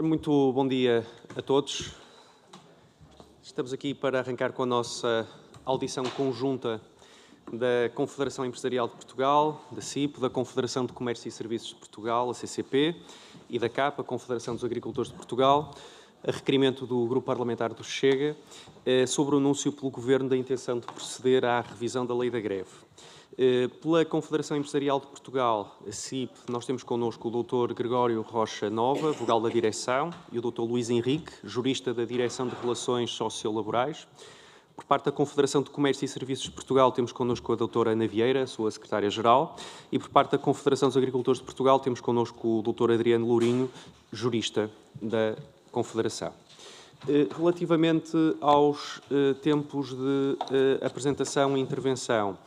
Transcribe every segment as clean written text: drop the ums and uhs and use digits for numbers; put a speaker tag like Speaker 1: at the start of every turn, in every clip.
Speaker 1: Muito bom dia a todos. Estamos aqui para arrancar com a nossa audição conjunta da Confederação Empresarial de Portugal, da CIP, da Confederação de Comércio e Serviços de Portugal, a CCP, e da CAP, a Confederação dos Agricultores de Portugal, a requerimento do Grupo Parlamentar do Chega, sobre o anúncio pelo Governo da intenção de proceder à revisão da Lei da Greve. Pela Confederação Empresarial de Portugal, a CIP, nós temos connosco o Dr. Gregório Rocha Nova, vogal da Direção, e o Dr. Luís Henrique, jurista da Direção de Relações Sociolaborais. Por parte da Confederação de Comércio e Serviços de Portugal, temos connosco a doutora Ana Vieira, a sua secretária-geral, e por parte da Confederação dos Agricultores de Portugal, temos connosco o Dr. Adriano Lourinho, jurista da Confederação. Relativamente aos tempos de apresentação e intervenção,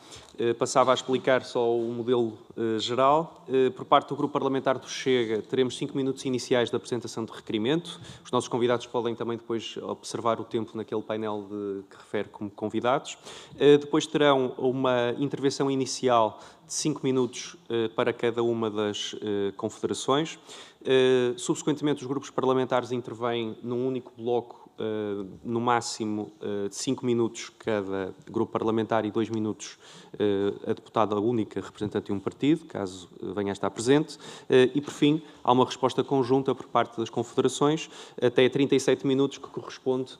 Speaker 1: passava a explicar só o modelo geral. Por parte do Grupo Parlamentar do Chega, teremos 5 minutos iniciais de apresentação de requerimento. Os nossos convidados podem também depois observar o tempo naquele painel que refere como convidados. Depois terão uma intervenção inicial de 5 minutos para cada uma das confederações. Subsequentemente, os grupos parlamentares intervêm num único bloco, no máximo de 5 minutos cada grupo parlamentar e 2 minutos a deputada única representante de um partido, caso venha a estar presente. E, por fim, há uma resposta conjunta por parte das confederações, até 37 minutos, que corresponde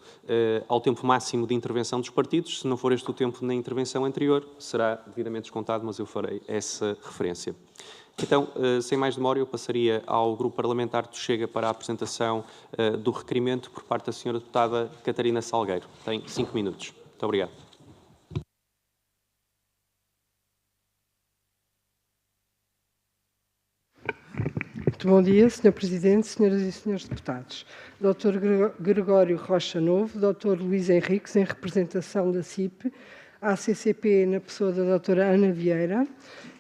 Speaker 1: ao tempo máximo de intervenção dos partidos. Se não for este o tempo na intervenção anterior, será devidamente descontado, mas eu farei essa referência. Então, sem mais demora, eu passaria ao Grupo Parlamentar do Chega para a apresentação do requerimento por parte da Sra. Deputada Catarina Salgueiro. Tem 5 minutos. Muito obrigado.
Speaker 2: Muito bom dia, Sr. Presidente, Senhoras e Senhores Deputados. Dr. Gregório Rocha Novo, Dr. Luís Henriques, em representação da CIP, à CCP na pessoa da doutora Ana Vieira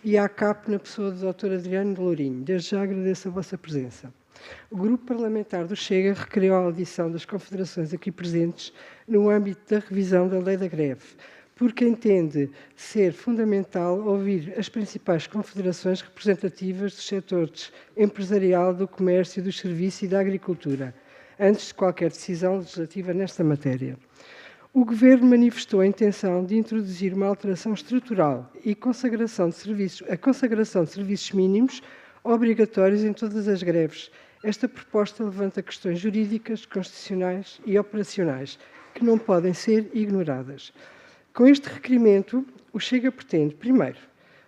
Speaker 2: e à CAP na pessoa do Dr. Adriano Lourinho. Desde já agradeço a vossa presença. O Grupo Parlamentar do Chega requeriu a audição das confederações aqui presentes no âmbito da revisão da Lei da Greve, porque entende ser fundamental ouvir as principais confederações representativas dos setores empresarial, do comércio, dos serviços e da agricultura, antes de qualquer decisão legislativa nesta matéria. O Governo manifestou a intenção de introduzir uma alteração estrutural e a consagração de serviços mínimos obrigatórios em todas as greves. Esta proposta levanta questões jurídicas, constitucionais e operacionais que não podem ser ignoradas. Com este requerimento, o Chega pretende, primeiro,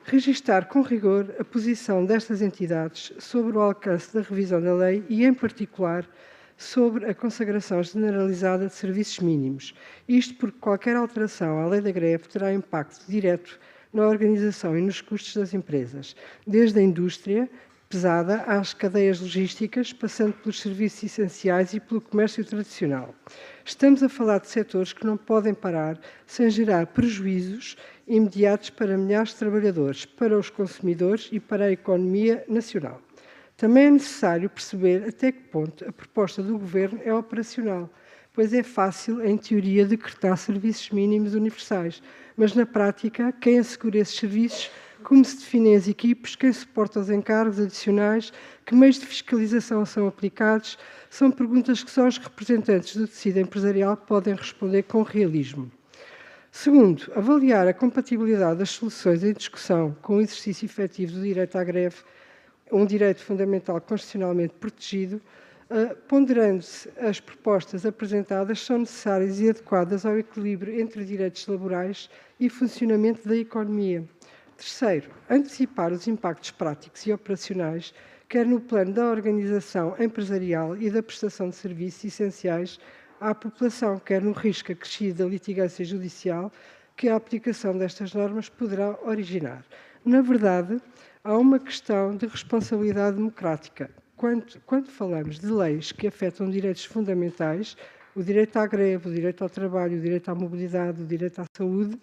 Speaker 2: registar com rigor a posição destas entidades sobre o alcance da revisão da lei e, em particular, sobre a consagração generalizada de serviços mínimos. Isto porque qualquer alteração à lei da greve terá impacto direto na organização e nos custos das empresas, desde a indústria pesada às cadeias logísticas, passando pelos serviços essenciais e pelo comércio tradicional. Estamos a falar de setores que não podem parar sem gerar prejuízos imediatos para milhares de trabalhadores, para os consumidores e para a economia nacional. Também é necessário perceber até que ponto a proposta do Governo é operacional, pois é fácil, em teoria, decretar serviços mínimos universais, mas na prática, quem assegura esses serviços, como se definem as equipes, quem suporta os encargos adicionais, que meios de fiscalização são aplicados, são perguntas que só os representantes do tecido empresarial podem responder com realismo. Segundo, avaliar a compatibilidade das soluções em discussão com o exercício efetivo do direito à greve, um direito fundamental constitucionalmente protegido, ponderando-se as propostas apresentadas são necessárias e adequadas ao equilíbrio entre direitos laborais e funcionamento da economia. Terceiro, antecipar os impactos práticos e operacionais, quer no plano da organização empresarial e da prestação de serviços essenciais à população, quer no risco acrescido da litigância judicial que a aplicação destas normas poderá originar. Na verdade, há uma questão de responsabilidade democrática. Quando falamos de leis que afetam direitos fundamentais, o direito à greve, o direito ao trabalho, o direito à mobilidade, o direito à saúde,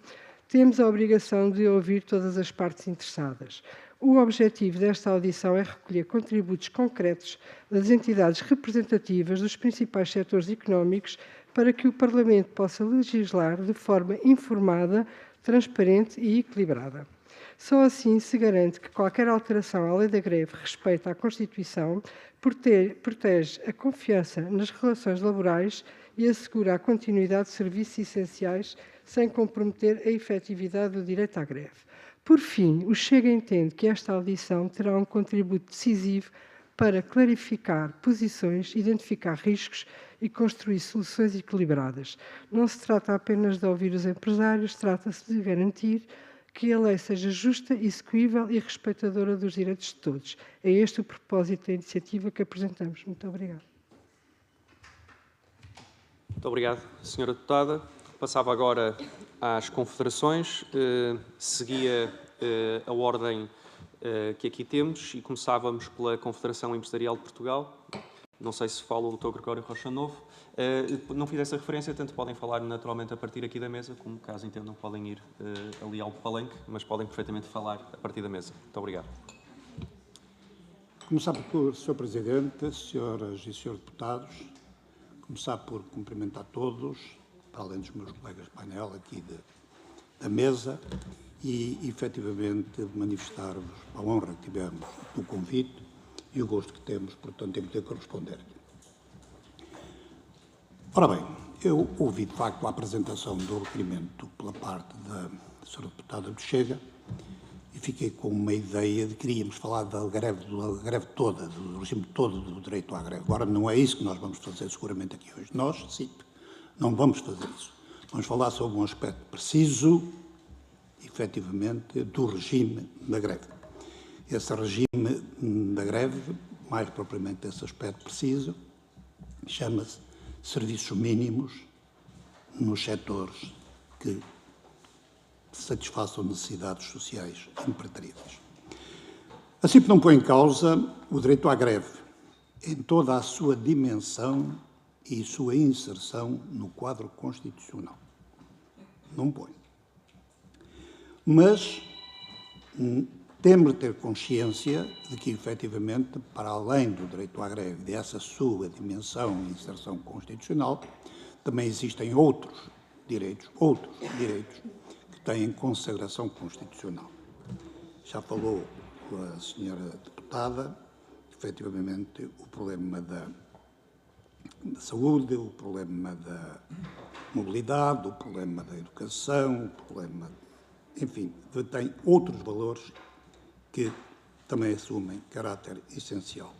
Speaker 2: temos a obrigação de ouvir todas as partes interessadas. O objetivo desta audição é recolher contributos concretos das entidades representativas dos principais setores económicos para que o Parlamento possa legislar de forma informada, transparente e equilibrada. Só assim se garante que qualquer alteração à lei da greve respeita a Constituição, protege a confiança nas relações laborais e assegura a continuidade de serviços essenciais sem comprometer a efetividade do direito à greve. Por fim, o Chega entende que esta audição terá um contributo decisivo para clarificar posições, identificar riscos e construir soluções equilibradas. Não se trata apenas de ouvir os empresários, trata-se de garantir que a lei seja justa, execuível e respeitadora dos direitos de todos. É este o propósito da iniciativa que apresentamos. Muito obrigada.
Speaker 1: Muito obrigado, Sra. Deputada. Passava agora às confederações. Seguia a ordem que aqui temos e começávamos pela Confederação Empresarial de Portugal. Não sei se fala o Dr. Gregório Rocha Novo. Não fiz essa referência, tanto podem falar naturalmente a partir aqui da mesa, como caso entendam podem ir ali ao palanque, mas podem perfeitamente falar a partir da mesa. Muito obrigado.
Speaker 3: Começar por Sr. Presidente, Senhoras e Srs. Deputados, começar por cumprimentar todos, para além dos meus colegas de painel aqui da mesa, e efetivamente manifestar-vos a honra que tivemos do convite e o gosto que temos, portanto, em poder corresponder. Ora bem, eu ouvi de facto a apresentação do requerimento pela parte da Sra. Deputada do Chega e fiquei com uma ideia de que queríamos falar da greve toda, do regime todo do direito à greve. Agora, não é isso que nós vamos fazer seguramente aqui hoje. Nós, sim, não vamos fazer isso. Vamos falar sobre um aspecto preciso, efetivamente, do regime da greve. Esse regime da greve, mais propriamente esse aspecto preciso, chama-se serviços mínimos nos setores que satisfaçam necessidades sociais imperativas. A CIP não põe em causa o direito à greve em toda a sua dimensão e sua inserção no quadro constitucional. Não põe. Mas temos de ter consciência de que, efetivamente, para além do direito à greve, dessa sua dimensão e inserção constitucional, também existem outros direitos que têm consagração constitucional. Já falou a senhora deputada, efetivamente, o problema da saúde, o problema da mobilidade, o problema da educação, o problema, enfim, tem outros valores que também assumem caráter essencial.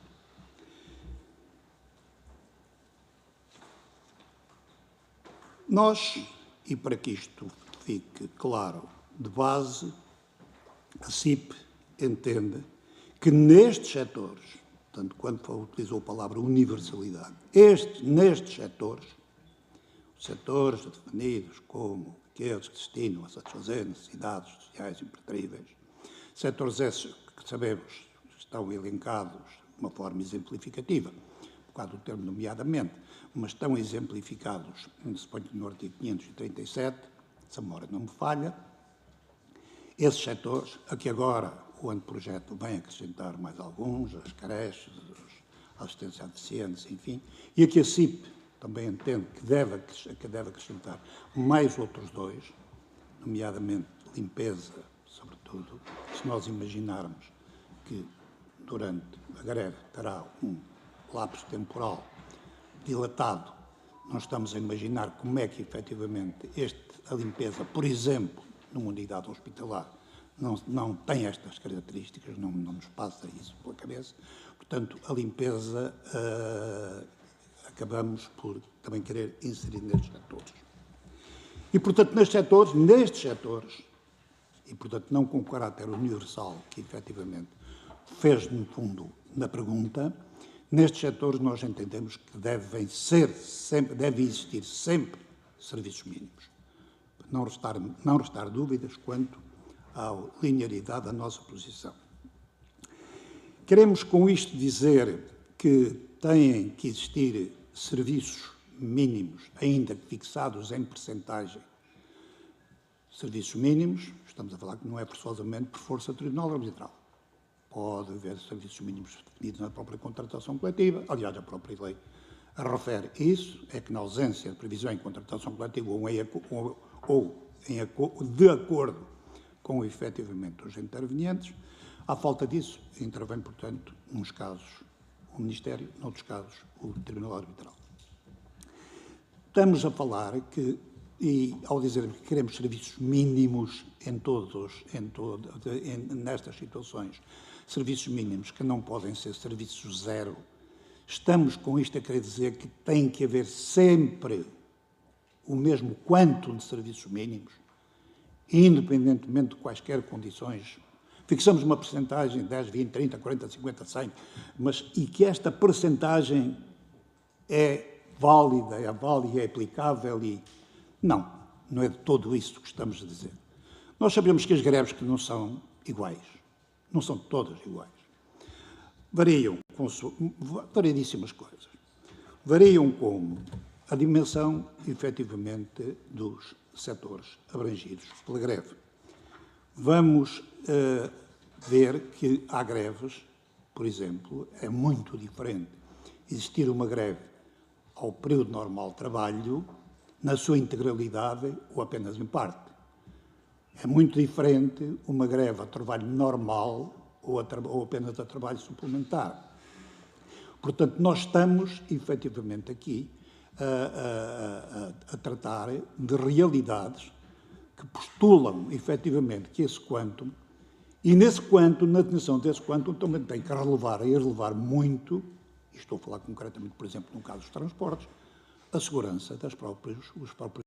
Speaker 3: Nós, e para que isto fique claro de base, a CIP entende que nestes setores, tanto quanto utilizou a palavra universalidade, nestes setores, os setores definidos como aqueles que destinam a satisfazer necessidades sociais impertríveis, setores esses que sabemos estão elencados de uma forma exemplificativa, por causa do termo nomeadamente, mas estão exemplificados, suponho que no artigo 537, se a memória não me falha, esses setores, a que agora o anteprojeto vem acrescentar mais alguns, as creches, a assistência a deficientes, enfim, e a que a CIP também entende que deve acrescentar mais outros dois, nomeadamente limpeza, sobretudo, se nós imaginarmos que durante a greve terá um lapso temporal dilatado, nós estamos a imaginar como é que, efetivamente, a limpeza, por exemplo, numa unidade hospitalar, não tem estas características, não nos passa isso pela cabeça. Portanto, a limpeza acabamos por também querer inserir nestes setores. E, portanto, nestes setores, e, portanto, não com o caráter universal que, efetivamente, fez, no fundo, na pergunta, nestes setores nós entendemos que deve existir sempre serviços mínimos. Não restar dúvidas quanto à linearidade da nossa posição. Queremos com isto dizer que têm que existir serviços mínimos, ainda que fixados em percentagem. Serviços mínimos, estamos a falar que não é forçosamente por força tribunal arbitral. Pode haver serviços mínimos definidos na própria contratação coletiva, aliás, a própria lei refere isso, é que na ausência de previsão em contratação coletiva ou de acordo com efetivamente os intervenientes. À falta disso, intervém, portanto, nos casos o Ministério, noutros casos o Tribunal Arbitral. Estamos a falar que, e ao dizermos que queremos serviços mínimos nestas situações, serviços mínimos que não podem ser serviços zero, estamos com isto a querer dizer que tem que haver sempre o mesmo quanto de serviços mínimos, independentemente de quaisquer condições. Fixamos uma percentagem, 10, 20, 30, 40, 50, 100, e que esta percentagem é válida, é aplicável e... Não é de todo isso que estamos a dizer. Nós sabemos que as greves que não são iguais, não são todas iguais. Variam com variedíssimas coisas. Variam como a dimensão, efetivamente, dos setores abrangidos pela greve. Vamos ver que há greves, por exemplo, é muito diferente existir uma greve ao período normal de trabalho, na sua integralidade ou apenas em parte. É muito diferente uma greve a trabalho normal ou apenas a trabalho suplementar. Portanto, nós estamos, efetivamente, aqui a tratar de realidades que postulam, efetivamente, que esse quantum, e nesse quantum, na definição desse quantum, também tem que relevar muito, e estou a falar concretamente, por exemplo, no caso dos transportes, a segurança dos próprios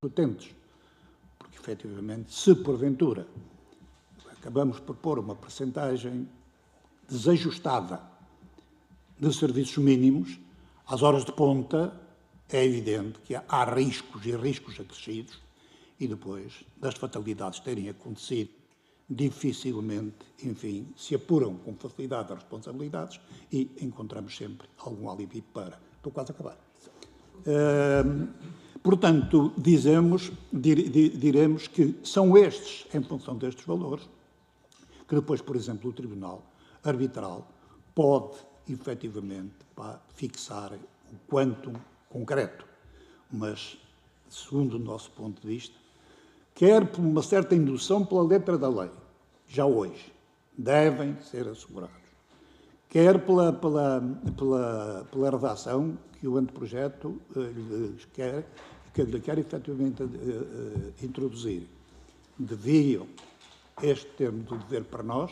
Speaker 3: utentes. Porque, efetivamente, se porventura acabamos por pôr uma percentagem desajustada de serviços mínimos, às horas de ponta, é evidente que há riscos e riscos acrescidos, e depois das fatalidades terem acontecido, dificilmente, enfim, se apuram com facilidade as responsabilidades e encontramos sempre algum alibi para... Estou quase a acabar. Portanto, diremos que são estes, em função destes valores, que depois, por exemplo, o Tribunal Arbitral pode, efetivamente, fixar o quantum concreto. Mas, segundo o nosso ponto de vista, quer por uma certa indução pela letra da lei, já hoje, devem ser assegurados. Quer pela redação que o anteprojeto quer efetivamente introduzir. Este termo do dever para nós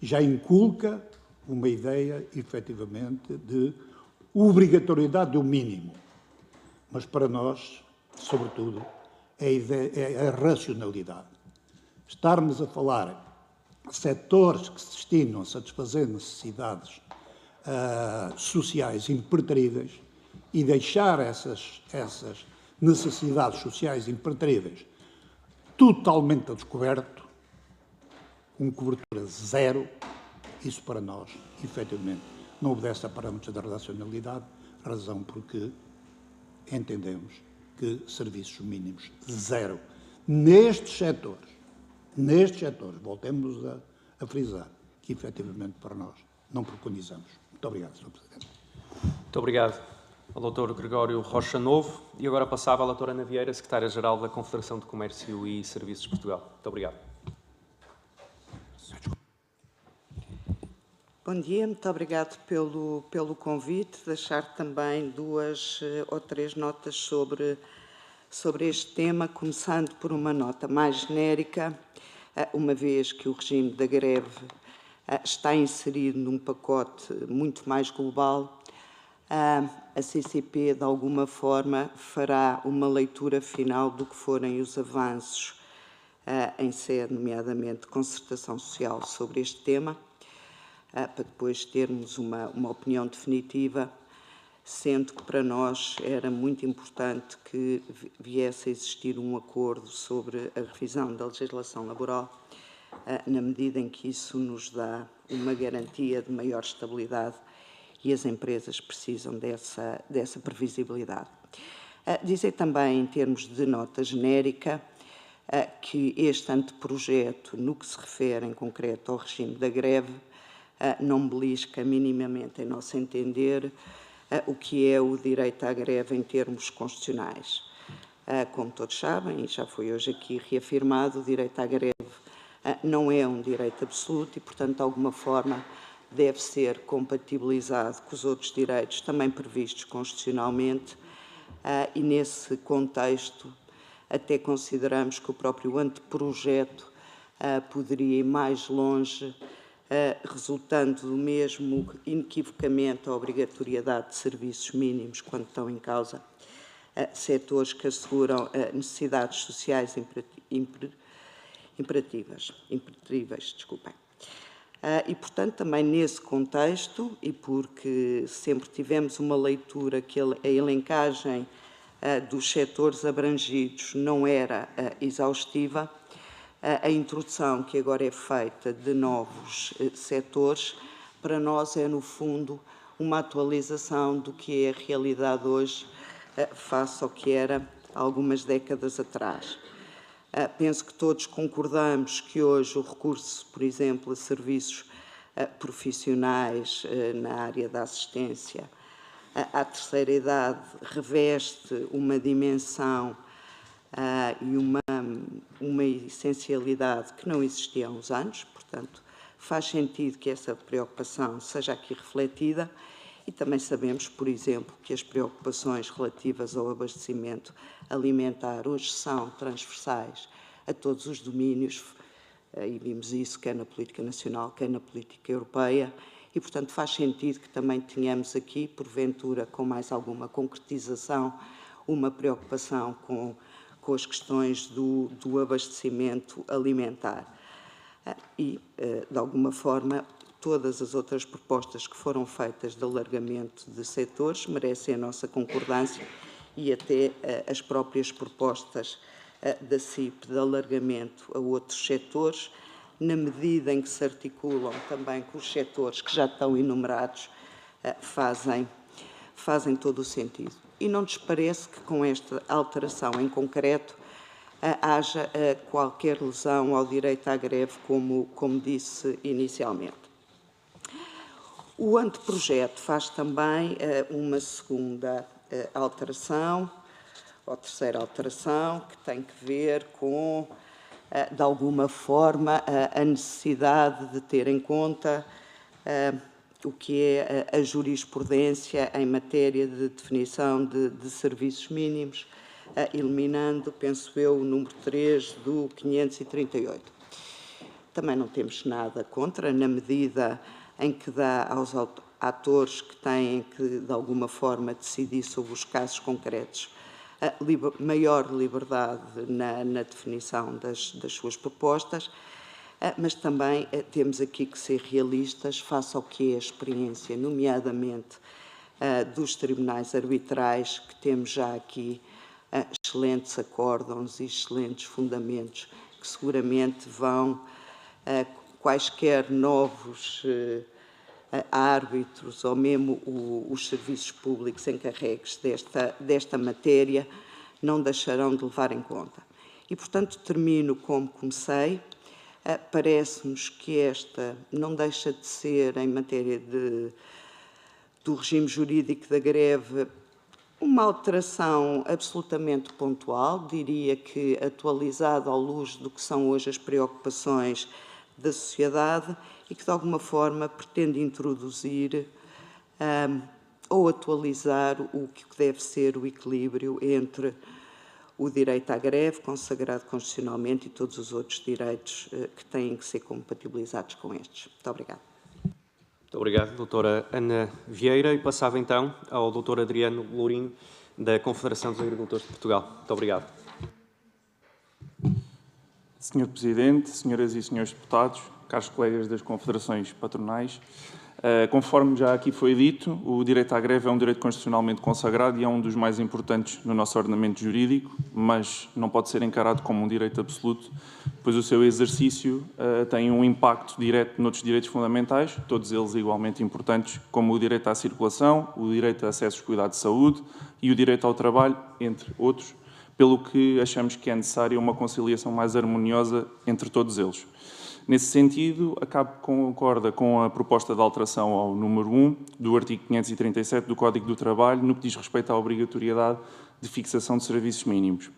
Speaker 3: já inculca uma ideia, efetivamente, de obrigatoriedade do mínimo. Mas para nós, sobretudo, é a racionalidade. Estarmos a falar de setores que se destinam a satisfazer necessidades sociais impertríveis e deixar essas necessidades sociais impertríveis totalmente a descoberto, com cobertura zero, isso para nós, efetivamente, não obedece a parâmetros da racionalidade, razão porque entendemos que serviços mínimos zero. Nestes setores, voltemos a frisar, que efetivamente para nós não preconizamos. Muito obrigado, Sr. Presidente.
Speaker 1: Muito obrigado ao Dr. Gregório Rocha Novo. E agora passava à Dra. Ana Vieira, Secretária-Geral da Confederação de Comércio e Serviços de Portugal. Muito obrigado.
Speaker 4: Bom dia, muito obrigado pelo convite. Deixar também 2 ou 3 notas sobre este tema, começando por uma nota mais genérica, uma vez que o regime da greve está inserido num pacote muito mais global, a CCP, de alguma forma, fará uma leitura final do que forem os avanços em sede, nomeadamente, de concertação social sobre este tema, para depois termos uma opinião definitiva, sendo que para nós era muito importante que viesse a existir um acordo sobre a revisão da legislação laboral, na medida em que isso nos dá uma garantia de maior estabilidade e as empresas precisam dessa previsibilidade. Dizer também, em termos de nota genérica, que este anteprojeto, no que se refere em concreto ao regime da greve, não belisca minimamente, em nosso entender, o que é o direito à greve em termos constitucionais. Como todos sabem, e já foi hoje aqui reafirmado, o direito à greve não é um direito absoluto e, portanto, de alguma forma, deve ser compatibilizado com os outros direitos também previstos constitucionalmente e, nesse contexto, até consideramos que o próprio anteprojeto poderia ir mais longe, resultando do mesmo inequivocamente a obrigatoriedade de serviços mínimos quando estão em causa setores que asseguram necessidades sociais imperativas. E, portanto, também nesse contexto, e porque sempre tivemos uma leitura que a elencagem dos setores abrangidos não era exaustiva, a introdução que agora é feita de novos setores, para nós é, no fundo, uma atualização do que é a realidade hoje face ao que era há algumas décadas atrás. Penso que todos concordamos que hoje o recurso, por exemplo, a serviços profissionais na área da assistência à terceira idade reveste uma dimensão e uma essencialidade que não existia há uns anos, portanto, faz sentido que essa preocupação seja aqui refletida e também sabemos, por exemplo, que as preocupações relativas ao abastecimento alimentar hoje são transversais a todos os domínios e vimos isso quer na política nacional, quer na política europeia e, portanto, faz sentido que também tenhamos aqui, porventura, com mais alguma concretização, uma preocupação com as questões do abastecimento alimentar. E, de alguma forma, todas as outras propostas que foram feitas de alargamento de setores merecem a nossa concordância e até as próprias propostas da CIP de alargamento a outros setores, na medida em que se articulam também com os setores que já estão enumerados, fazem todo o sentido. E não nos parece que com esta alteração em concreto haja qualquer lesão ao direito à greve, como disse inicialmente. O anteprojeto faz também uma segunda alteração, ou terceira alteração, que tem que ver com, de alguma forma, a necessidade de ter em conta o que é a jurisprudência em matéria de definição de serviços mínimos, eliminando, penso eu, o número 3 do 538. Também não temos nada contra, na medida em que dá aos atores que têm que, de alguma forma, decidir sobre os casos concretos, maior liberdade na definição das suas propostas, mas também temos aqui que ser realistas face ao que é a experiência, nomeadamente dos tribunais arbitrais, que temos já aqui excelentes acórdãos e excelentes fundamentos que seguramente vão, quaisquer novos árbitros ou mesmo os serviços públicos encarregues desta matéria não deixarão de levar em conta. E, portanto, termino como comecei. Parece-nos que esta não deixa de ser, em matéria do regime jurídico da greve, uma alteração absolutamente pontual, diria que atualizada à luz do que são hoje as preocupações da sociedade e que, de alguma forma, pretende introduzir ou atualizar o que deve ser o equilíbrio entre o direito à greve, consagrado constitucionalmente, e todos os outros direitos que têm que ser compatibilizados com estes. Muito obrigada.
Speaker 1: Muito obrigado, doutora Ana Vieira. E passava então ao doutor Adriano Lourinho, da Confederação dos Agricultores de Portugal. Muito obrigado.
Speaker 5: Senhor Presidente, senhoras e senhores deputados, caros colegas das confederações patronais, conforme já aqui foi dito, o direito à greve é um direito constitucionalmente consagrado e é um dos mais importantes no nosso ordenamento jurídico, mas não pode ser encarado como um direito absoluto, pois o seu exercício tem um impacto direto noutros direitos fundamentais, todos eles igualmente importantes, como o direito à circulação, o direito a acesso aos cuidados de saúde e o direito ao trabalho, entre outros, pelo que achamos que é necessária uma conciliação mais harmoniosa entre todos eles. Nesse sentido, a CAP concorda com a proposta de alteração ao número 1 do artigo 537 do Código do Trabalho, no que diz respeito à obrigatoriedade de fixação de serviços mínimos.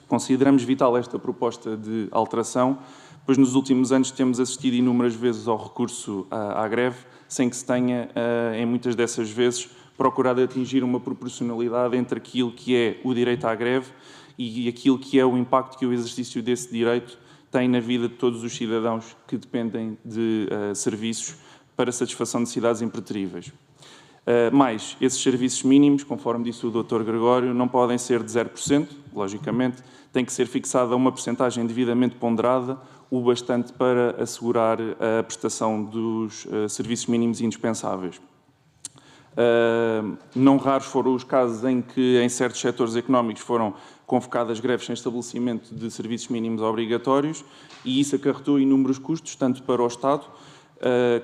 Speaker 5: Consideramos vital esta proposta de alteração pois nos últimos anos temos assistido inúmeras vezes ao recurso à greve, sem que se tenha, em muitas dessas vezes, procurado atingir uma proporcionalidade entre aquilo que é o direito à greve e aquilo que é o impacto que o exercício desse direito tem na vida de todos os cidadãos que dependem de serviços para satisfação de necessidades impreteríveis. Mas esses serviços mínimos, conforme disse o Dr. Gregório, não podem ser de 0%, logicamente, tem que ser fixada uma percentagem devidamente ponderada, o bastante para assegurar a prestação dos serviços mínimos indispensáveis. Não raros foram os casos em que, em certos setores económicos, foram convocadas greves sem estabelecimento de serviços mínimos obrigatórios e isso acarretou inúmeros custos, tanto para o Estado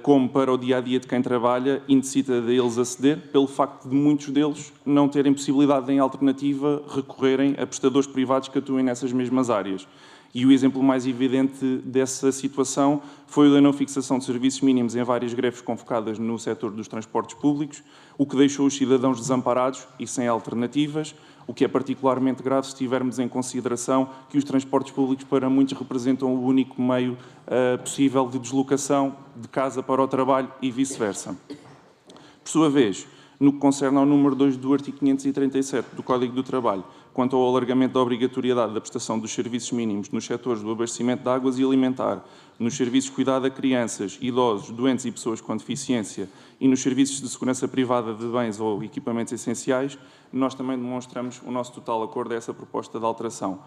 Speaker 5: como para o dia-a-dia de quem trabalha e necessita deles aceder, pelo facto de muitos deles não terem possibilidade, em alternativa, recorrerem a prestadores privados que atuem nessas mesmas áreas. E o exemplo mais evidente dessa situação foi o da não fixação de serviços mínimos em várias greves convocadas no setor dos transportes públicos, o que deixou os cidadãos desamparados e sem alternativas, o que é particularmente grave se tivermos em consideração que os transportes públicos para muitos representam o único meio possível de deslocação de casa para o trabalho e vice-versa. Por sua vez, no que concerne ao número 2 do artigo 537 do Código do Trabalho, quanto ao alargamento da obrigatoriedade da prestação dos serviços mínimos nos setores do abastecimento de águas e alimentar, nos serviços de cuidado a crianças, idosos, doentes e pessoas com deficiência e nos serviços de segurança privada de bens ou equipamentos essenciais, nós também demonstramos o nosso total acordo a essa proposta de alteração.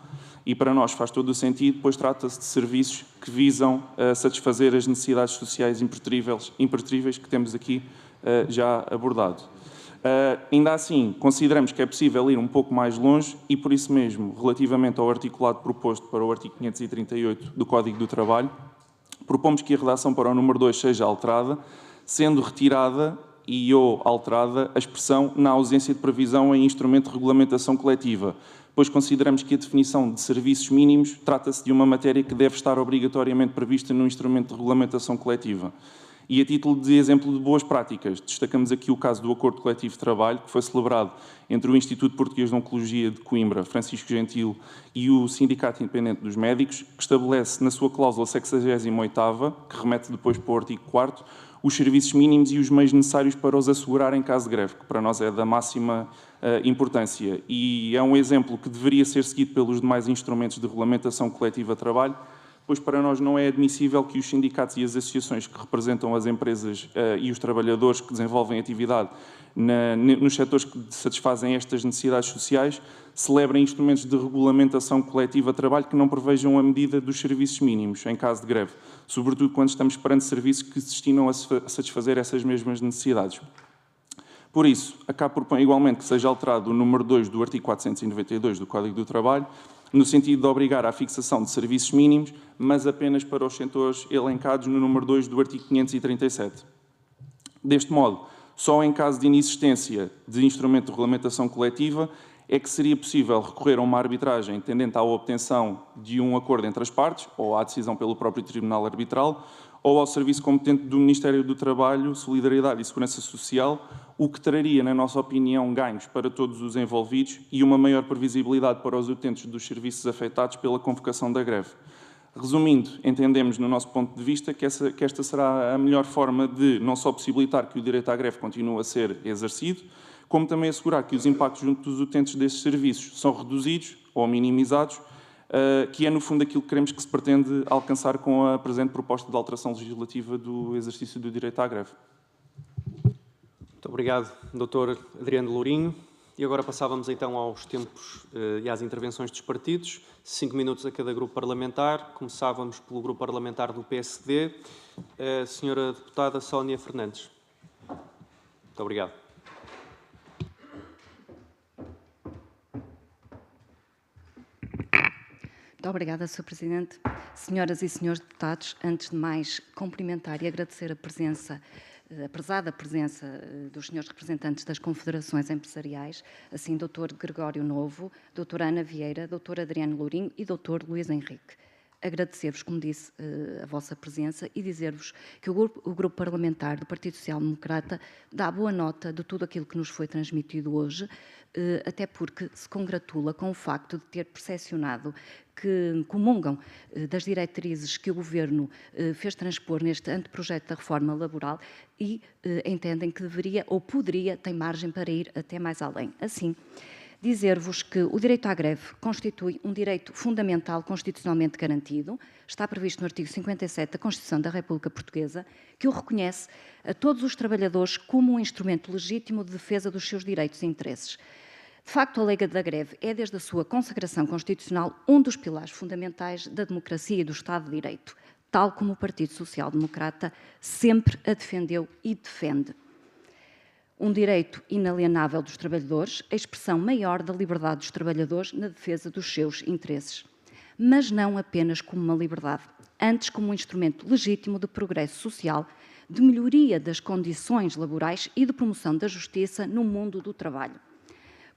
Speaker 5: E para nós faz todo o sentido, pois trata-se de serviços que visam satisfazer as necessidades sociais impertríveis que temos aqui já abordado. Ainda assim, consideramos que é possível ir um pouco mais longe e, por isso mesmo, relativamente ao articulado proposto para o artigo 538 do Código do Trabalho, propomos que a redação para o número 2 seja alterada, sendo retirada ou alterada a expressão na ausência de previsão em instrumento de regulamentação coletiva, pois consideramos que a definição de serviços mínimos trata-se de uma matéria que deve estar obrigatoriamente prevista no instrumento de regulamentação coletiva. E a título de exemplo de boas práticas, destacamos aqui o caso do Acordo Coletivo de Trabalho, que foi celebrado entre o Instituto Português de Oncologia de Coimbra, Francisco Gentil, e o Sindicato Independente dos Médicos, que estabelece na sua cláusula 68ª, que remete depois para o artigo 4º, os serviços mínimos e os meios necessários para os assegurar em caso de greve, que para nós é da máxima importância. E é um exemplo que deveria ser seguido pelos demais instrumentos de regulamentação coletiva de trabalho, pois para nós não é admissível que os sindicatos e as associações que representam as empresas e os trabalhadores que desenvolvem atividade nos setores que satisfazem estas necessidades sociais celebrem instrumentos de regulamentação coletiva de trabalho que não prevejam a medida dos serviços mínimos em caso de greve, sobretudo quando estamos perante serviços que se destinam a satisfazer essas mesmas necessidades. Por isso, a CAP propõe igualmente que seja alterado o número 2 do artigo 492 do Código do Trabalho, no sentido de obrigar à fixação de serviços mínimos, mas apenas para os setores elencados no número 2 do artigo 537. Deste modo, só em caso de inexistência de instrumento de regulamentação coletiva é que seria possível recorrer a uma arbitragem tendente à obtenção de um acordo entre as partes, ou à decisão pelo próprio Tribunal Arbitral, ou ao serviço competente do Ministério do Trabalho, Solidariedade e Segurança Social, o que traria, na nossa opinião, ganhos para todos os envolvidos e uma maior previsibilidade para os utentes dos serviços afetados pela convocação da greve. Resumindo, entendemos, no nosso ponto de vista, que esta será a melhor forma de não só possibilitar que o direito à greve continue a ser exercido, como também assegurar que os impactos junto dos utentes destes serviços são reduzidos ou minimizados, que é, no fundo, aquilo que queremos que se pretende alcançar com a presente proposta de alteração legislativa do exercício do direito à greve.
Speaker 1: Muito obrigado, Dr. Adriano Lourinho. E agora passávamos então aos tempos e às intervenções dos partidos. 5 minutos a cada grupo parlamentar. Começávamos pelo grupo parlamentar do PSD. A senhora deputada Sónia Fernandes. Muito obrigado.
Speaker 6: Muito obrigada, Sr. Presidente. Senhoras e senhores deputados, antes de mais, cumprimentar e agradecer a presença, a prezada presença dos senhores representantes das confederações empresariais, assim Dr. Gregório Novo, Dra. Ana Vieira, Dr. Adriano Lourinho e Dr. Luís Henrique. agradecer-vos, como disse, a vossa presença e dizer-vos que o grupo parlamentar do Partido Social Democrata dá boa nota de tudo aquilo que nos foi transmitido hoje, até porque se congratula com o facto de ter percepcionado que comungam das diretrizes que o Governo fez transpor neste anteprojeto da reforma laboral e entendem que deveria ou poderia, tem margem para ir até mais além. Assim, dizer-vos que o direito à greve constitui um direito fundamental constitucionalmente garantido, está previsto no artigo 57 da Constituição da República Portuguesa, que o reconhece a todos os trabalhadores como um instrumento legítimo de defesa dos seus direitos e interesses. De facto, a lei da greve é, desde a sua consagração constitucional, um dos pilares fundamentais da democracia e do Estado de Direito, tal como o Partido Social Democrata sempre a defendeu e defende. Um direito inalienável dos trabalhadores, a expressão maior da liberdade dos trabalhadores na defesa dos seus interesses. Mas não apenas como uma liberdade, antes como um instrumento legítimo de progresso social, de melhoria das condições laborais e de promoção da justiça no mundo do trabalho.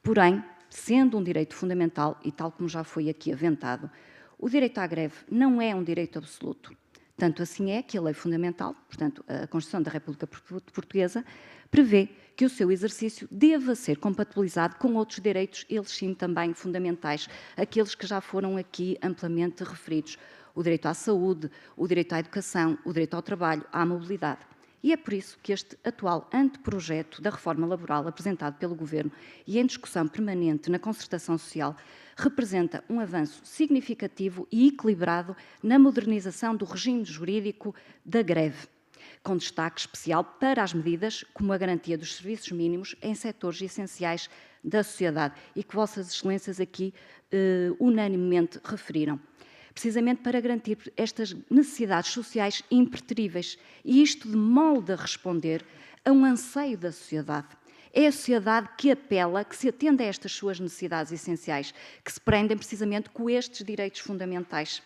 Speaker 6: Porém, sendo um direito fundamental, e tal como já foi aqui aventado, o direito à greve não é um direito absoluto. Tanto assim é que a lei fundamental, portanto, a Constituição da República Portuguesa, prevê que o seu exercício deva ser compatibilizado com outros direitos, eles sim também fundamentais, aqueles que já foram aqui amplamente referidos. O direito à saúde, o direito à educação, o direito ao trabalho, à mobilidade. E é por isso que este atual anteprojeto da reforma laboral apresentado pelo Governo e em discussão permanente na concertação social representa um avanço significativo e equilibrado na modernização do regime jurídico da greve, com destaque especial para as medidas como a garantia dos serviços mínimos em setores essenciais da sociedade e que vossas excelências aqui unanimemente referiram. Precisamente para garantir estas necessidades sociais impreteríveis. E isto de molde a responder a um anseio da sociedade. É a sociedade que apela, que se atende a estas suas necessidades essenciais, que se prendem precisamente com estes direitos fundamentais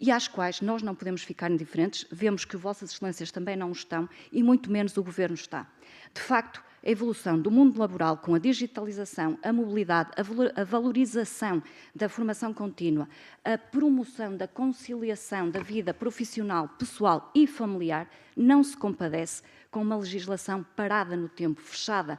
Speaker 6: e às quais nós não podemos ficar indiferentes. Vemos que vossas excelências também não estão e muito menos o Governo está. De facto, a evolução do mundo laboral com a digitalização, a mobilidade, a valorização da formação contínua, a promoção da conciliação da vida profissional, pessoal e familiar, não se compadece com uma legislação parada no tempo, fechada,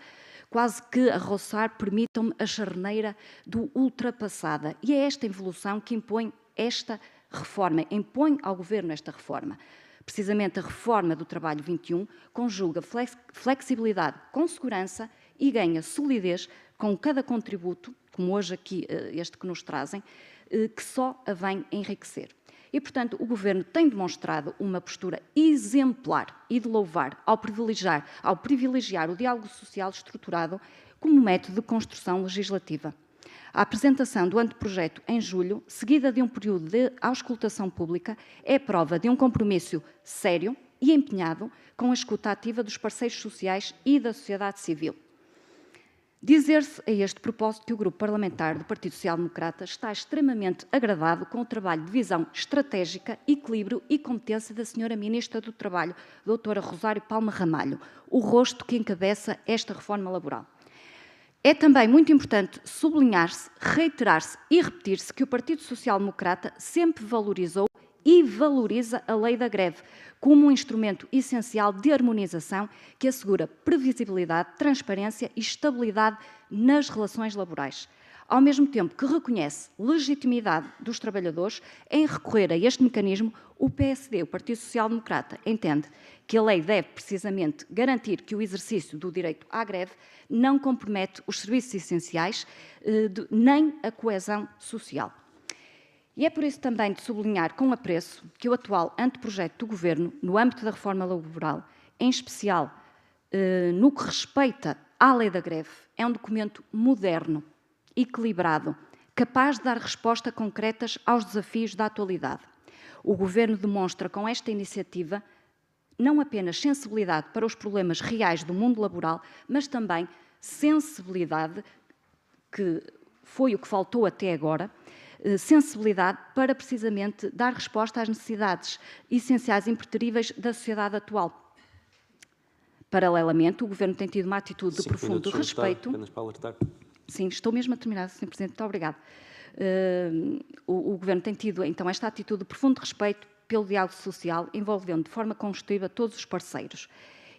Speaker 6: quase que a roçar, permitam-me, a charneira do ultrapassada. E é esta evolução que impõe esta reforma, impõe ao Governo esta reforma. Precisamente a reforma do trabalho 21 conjuga flexibilidade com segurança e ganha solidez com cada contributo, como hoje aqui este que nos trazem, que só a vem enriquecer. E, portanto, o Governo tem demonstrado uma postura exemplar e de louvar ao privilegiar o diálogo social estruturado como método de construção legislativa. A apresentação do anteprojeto em julho, seguida de um período de auscultação pública, é prova de um compromisso sério e empenhado com a escuta ativa dos parceiros sociais e da sociedade civil. Dizer-se a este propósito que o Grupo Parlamentar do Partido Social Democrata está extremamente agradado com o trabalho de visão estratégica, equilíbrio e competência da Sra. Ministra do Trabalho, Dra. Rosário Palma Ramalho, o rosto que encabeça esta reforma laboral. É também muito importante sublinhar-se, reiterar-se e repetir-se que o Partido Social Democrata sempre valorizou e valoriza a lei da greve como um instrumento essencial de harmonização que assegura previsibilidade, transparência e estabilidade nas relações laborais. Ao mesmo tempo que reconhece legitimidade dos trabalhadores em recorrer a este mecanismo, o PSD, o Partido Social Democrata, entende que a lei deve precisamente garantir que o exercício do direito à greve não compromete os serviços essenciais nem a coesão social. E é por isso também de sublinhar com apreço que o atual anteprojeto do Governo, no âmbito da reforma laboral, em especial no que respeita à lei da greve, é um documento moderno, equilibrado, capaz de dar respostas concretas aos desafios da atualidade. O Governo demonstra com esta iniciativa não apenas sensibilidade para os problemas reais do mundo laboral, mas também sensibilidade, que foi o que faltou até agora, sensibilidade para precisamente dar resposta às necessidades essenciais e impreteríveis da sociedade atual. Paralelamente, o Governo tem tido uma atitude de profundo respeito.
Speaker 1: Apenas para alertar.
Speaker 6: Sim, estou mesmo a terminar, Sr. Presidente, muito obrigado. o Governo tem tido, então, esta atitude de profundo respeito pelo diálogo social, envolvendo de forma construtiva todos os parceiros.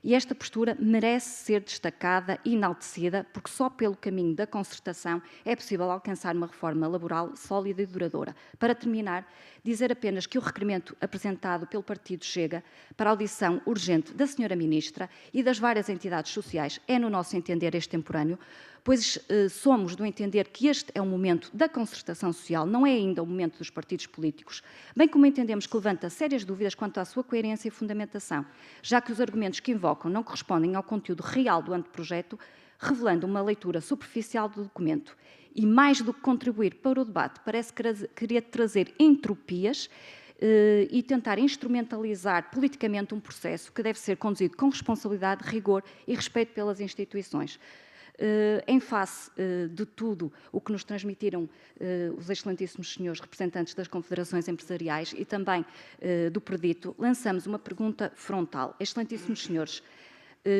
Speaker 6: E esta postura merece ser destacada e enaltecida, porque só pelo caminho da concertação é possível alcançar uma reforma laboral sólida e duradoura. Para terminar, dizer apenas que o requerimento apresentado pelo Partido Chega para a audição urgente da Sra. Ministra e das várias entidades sociais é, no nosso entender, extemporâneo, pois somos do entender que este é o momento da concertação social, não é ainda o momento dos partidos políticos, bem como entendemos que levanta sérias dúvidas quanto à sua coerência e fundamentação, já que os argumentos que invocam não correspondem ao conteúdo real do anteprojeto, revelando uma leitura superficial do documento. E mais do que contribuir para o debate, parece querer trazer entropias e tentar instrumentalizar politicamente um processo que deve ser conduzido com responsabilidade, rigor e respeito pelas instituições. Em face de tudo o que nos transmitiram os excelentíssimos senhores representantes das confederações empresariais e também do Predito, lançamos uma pergunta frontal. Excelentíssimos senhores,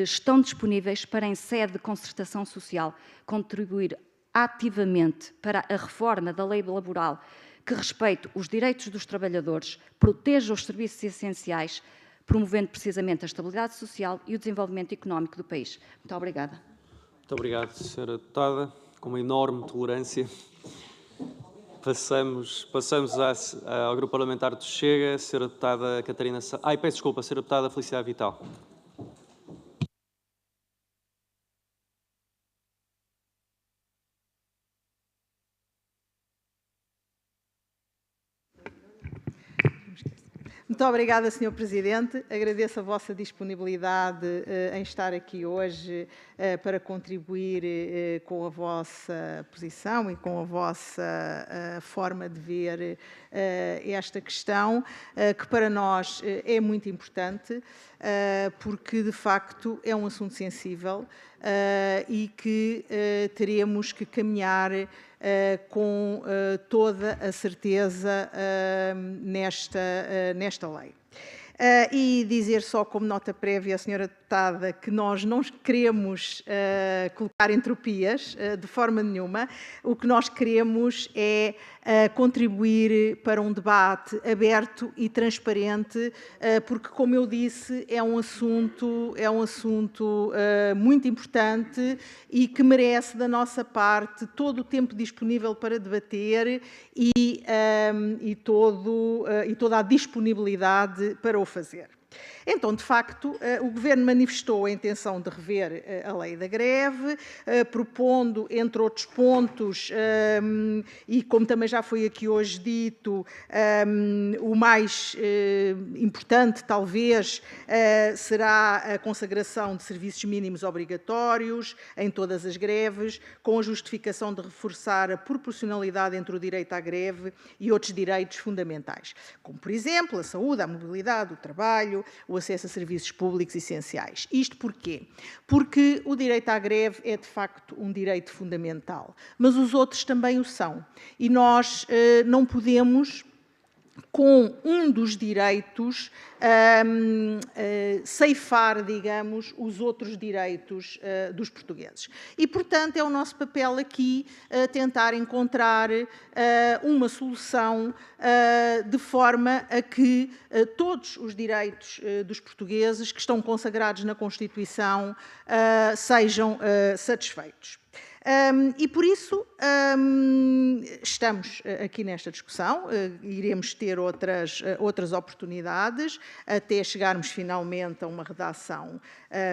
Speaker 6: estão disponíveis para, em sede de concertação social, contribuir ativamente para a reforma da lei laboral que respeite os direitos dos trabalhadores, proteja os serviços essenciais, promovendo precisamente a estabilidade social e o desenvolvimento económico do país? Muito obrigada.
Speaker 1: Muito obrigado, Sra. Deputada. Com uma enorme tolerância, passamos ao Grupo Parlamentar do Chega, Sra. Deputada Catarina... peço desculpa, Sra. Deputada Felicidade Vital.
Speaker 7: Muito obrigada, Sr. Presidente. Agradeço a vossa disponibilidade em estar aqui hoje para contribuir com a vossa posição e com a vossa forma de ver esta questão, que para nós é muito importante, porque, de facto, é um assunto sensível e que teremos que caminhar com toda a certeza nesta lei. E dizer só como nota prévia à Sra. Deputada que nós não queremos colocar entropias de forma nenhuma. O que nós queremos é contribuir para um debate aberto e transparente, porque, como eu disse, é um assunto muito importante e que merece da nossa parte todo o tempo disponível para debater e toda a disponibilidade para o fazer. Então, de facto, o Governo manifestou a intenção de rever a lei da greve, propondo, entre outros pontos, e como também já foi aqui hoje dito, o mais importante, talvez, será a consagração de serviços mínimos obrigatórios em todas as greves, com a justificação de reforçar a proporcionalidade entre o direito à greve e outros direitos fundamentais, como, por exemplo, a saúde, a mobilidade, o trabalho, o acesso a serviços públicos essenciais. Isto porquê? Porque o direito à greve é, de facto, um direito fundamental, mas os outros também o são. E nós não podemos, com um dos direitos, ceifar, digamos, os outros direitos dos portugueses. E, portanto, é o nosso papel aqui tentar encontrar uma solução de forma a que todos os direitos dos portugueses que estão consagrados na Constituição sejam satisfeitos. E por isso estamos aqui nesta discussão, iremos ter outras oportunidades até chegarmos finalmente a uma redação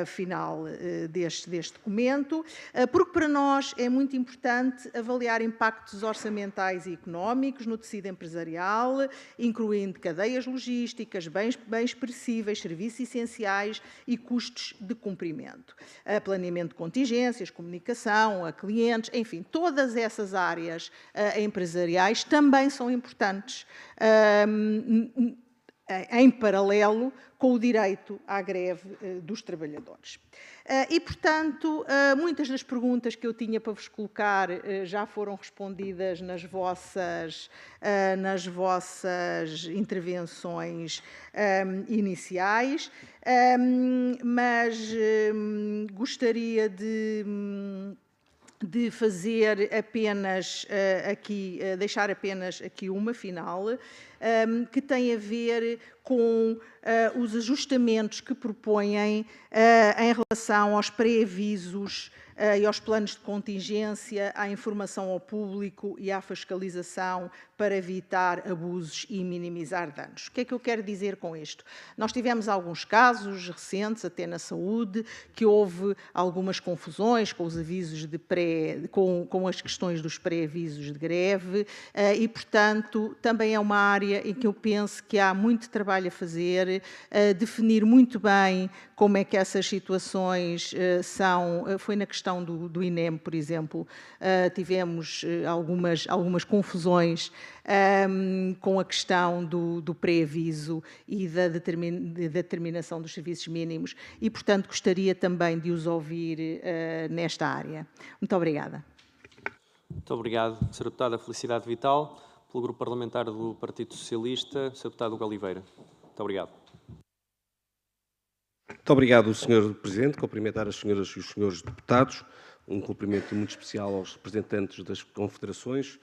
Speaker 7: final deste documento, porque para nós é muito importante avaliar impactos orçamentais e económicos no tecido empresarial, incluindo cadeias logísticas, bens perecíveis, serviços essenciais e custos de cumprimento, planeamento de contingências, comunicação, a clientes, enfim, todas essas áreas empresariais também são importantes em paralelo com o direito à greve dos trabalhadores. E, portanto, muitas das perguntas que eu tinha para vos colocar já foram respondidas nas vossas intervenções iniciais, mas gostaria de de fazer apenas deixar apenas aqui uma final, que tem a ver com os ajustamentos que propõem em relação aos pré-avisos e aos planos de contingência, à informação ao público e à fiscalização para evitar abusos e minimizar danos. O que é que eu quero dizer com isto? Nós tivemos alguns casos recentes, até na saúde, que houve algumas confusões com os avisos de com as questões dos pré-avisos de greve e, portanto, também é uma área em que eu penso que há muito trabalho a fazer, definir muito bem como é que essas situações são. Foi na questão do INEM, por exemplo, tivemos algumas confusões com a questão do pré-aviso e da determinação dos serviços mínimos e, portanto, gostaria também de os ouvir nesta área. Muito obrigada.
Speaker 1: Muito obrigado, Sra. Deputada Felicidade Vital. Pelo Grupo Parlamentar do Partido Socialista, Sr. Deputado Hugo Oliveira. Muito obrigado.
Speaker 8: Muito obrigado, Sr. Presidente. Cumprimentar as senhoras e os senhores deputados. Um cumprimento muito especial aos representantes das confederações,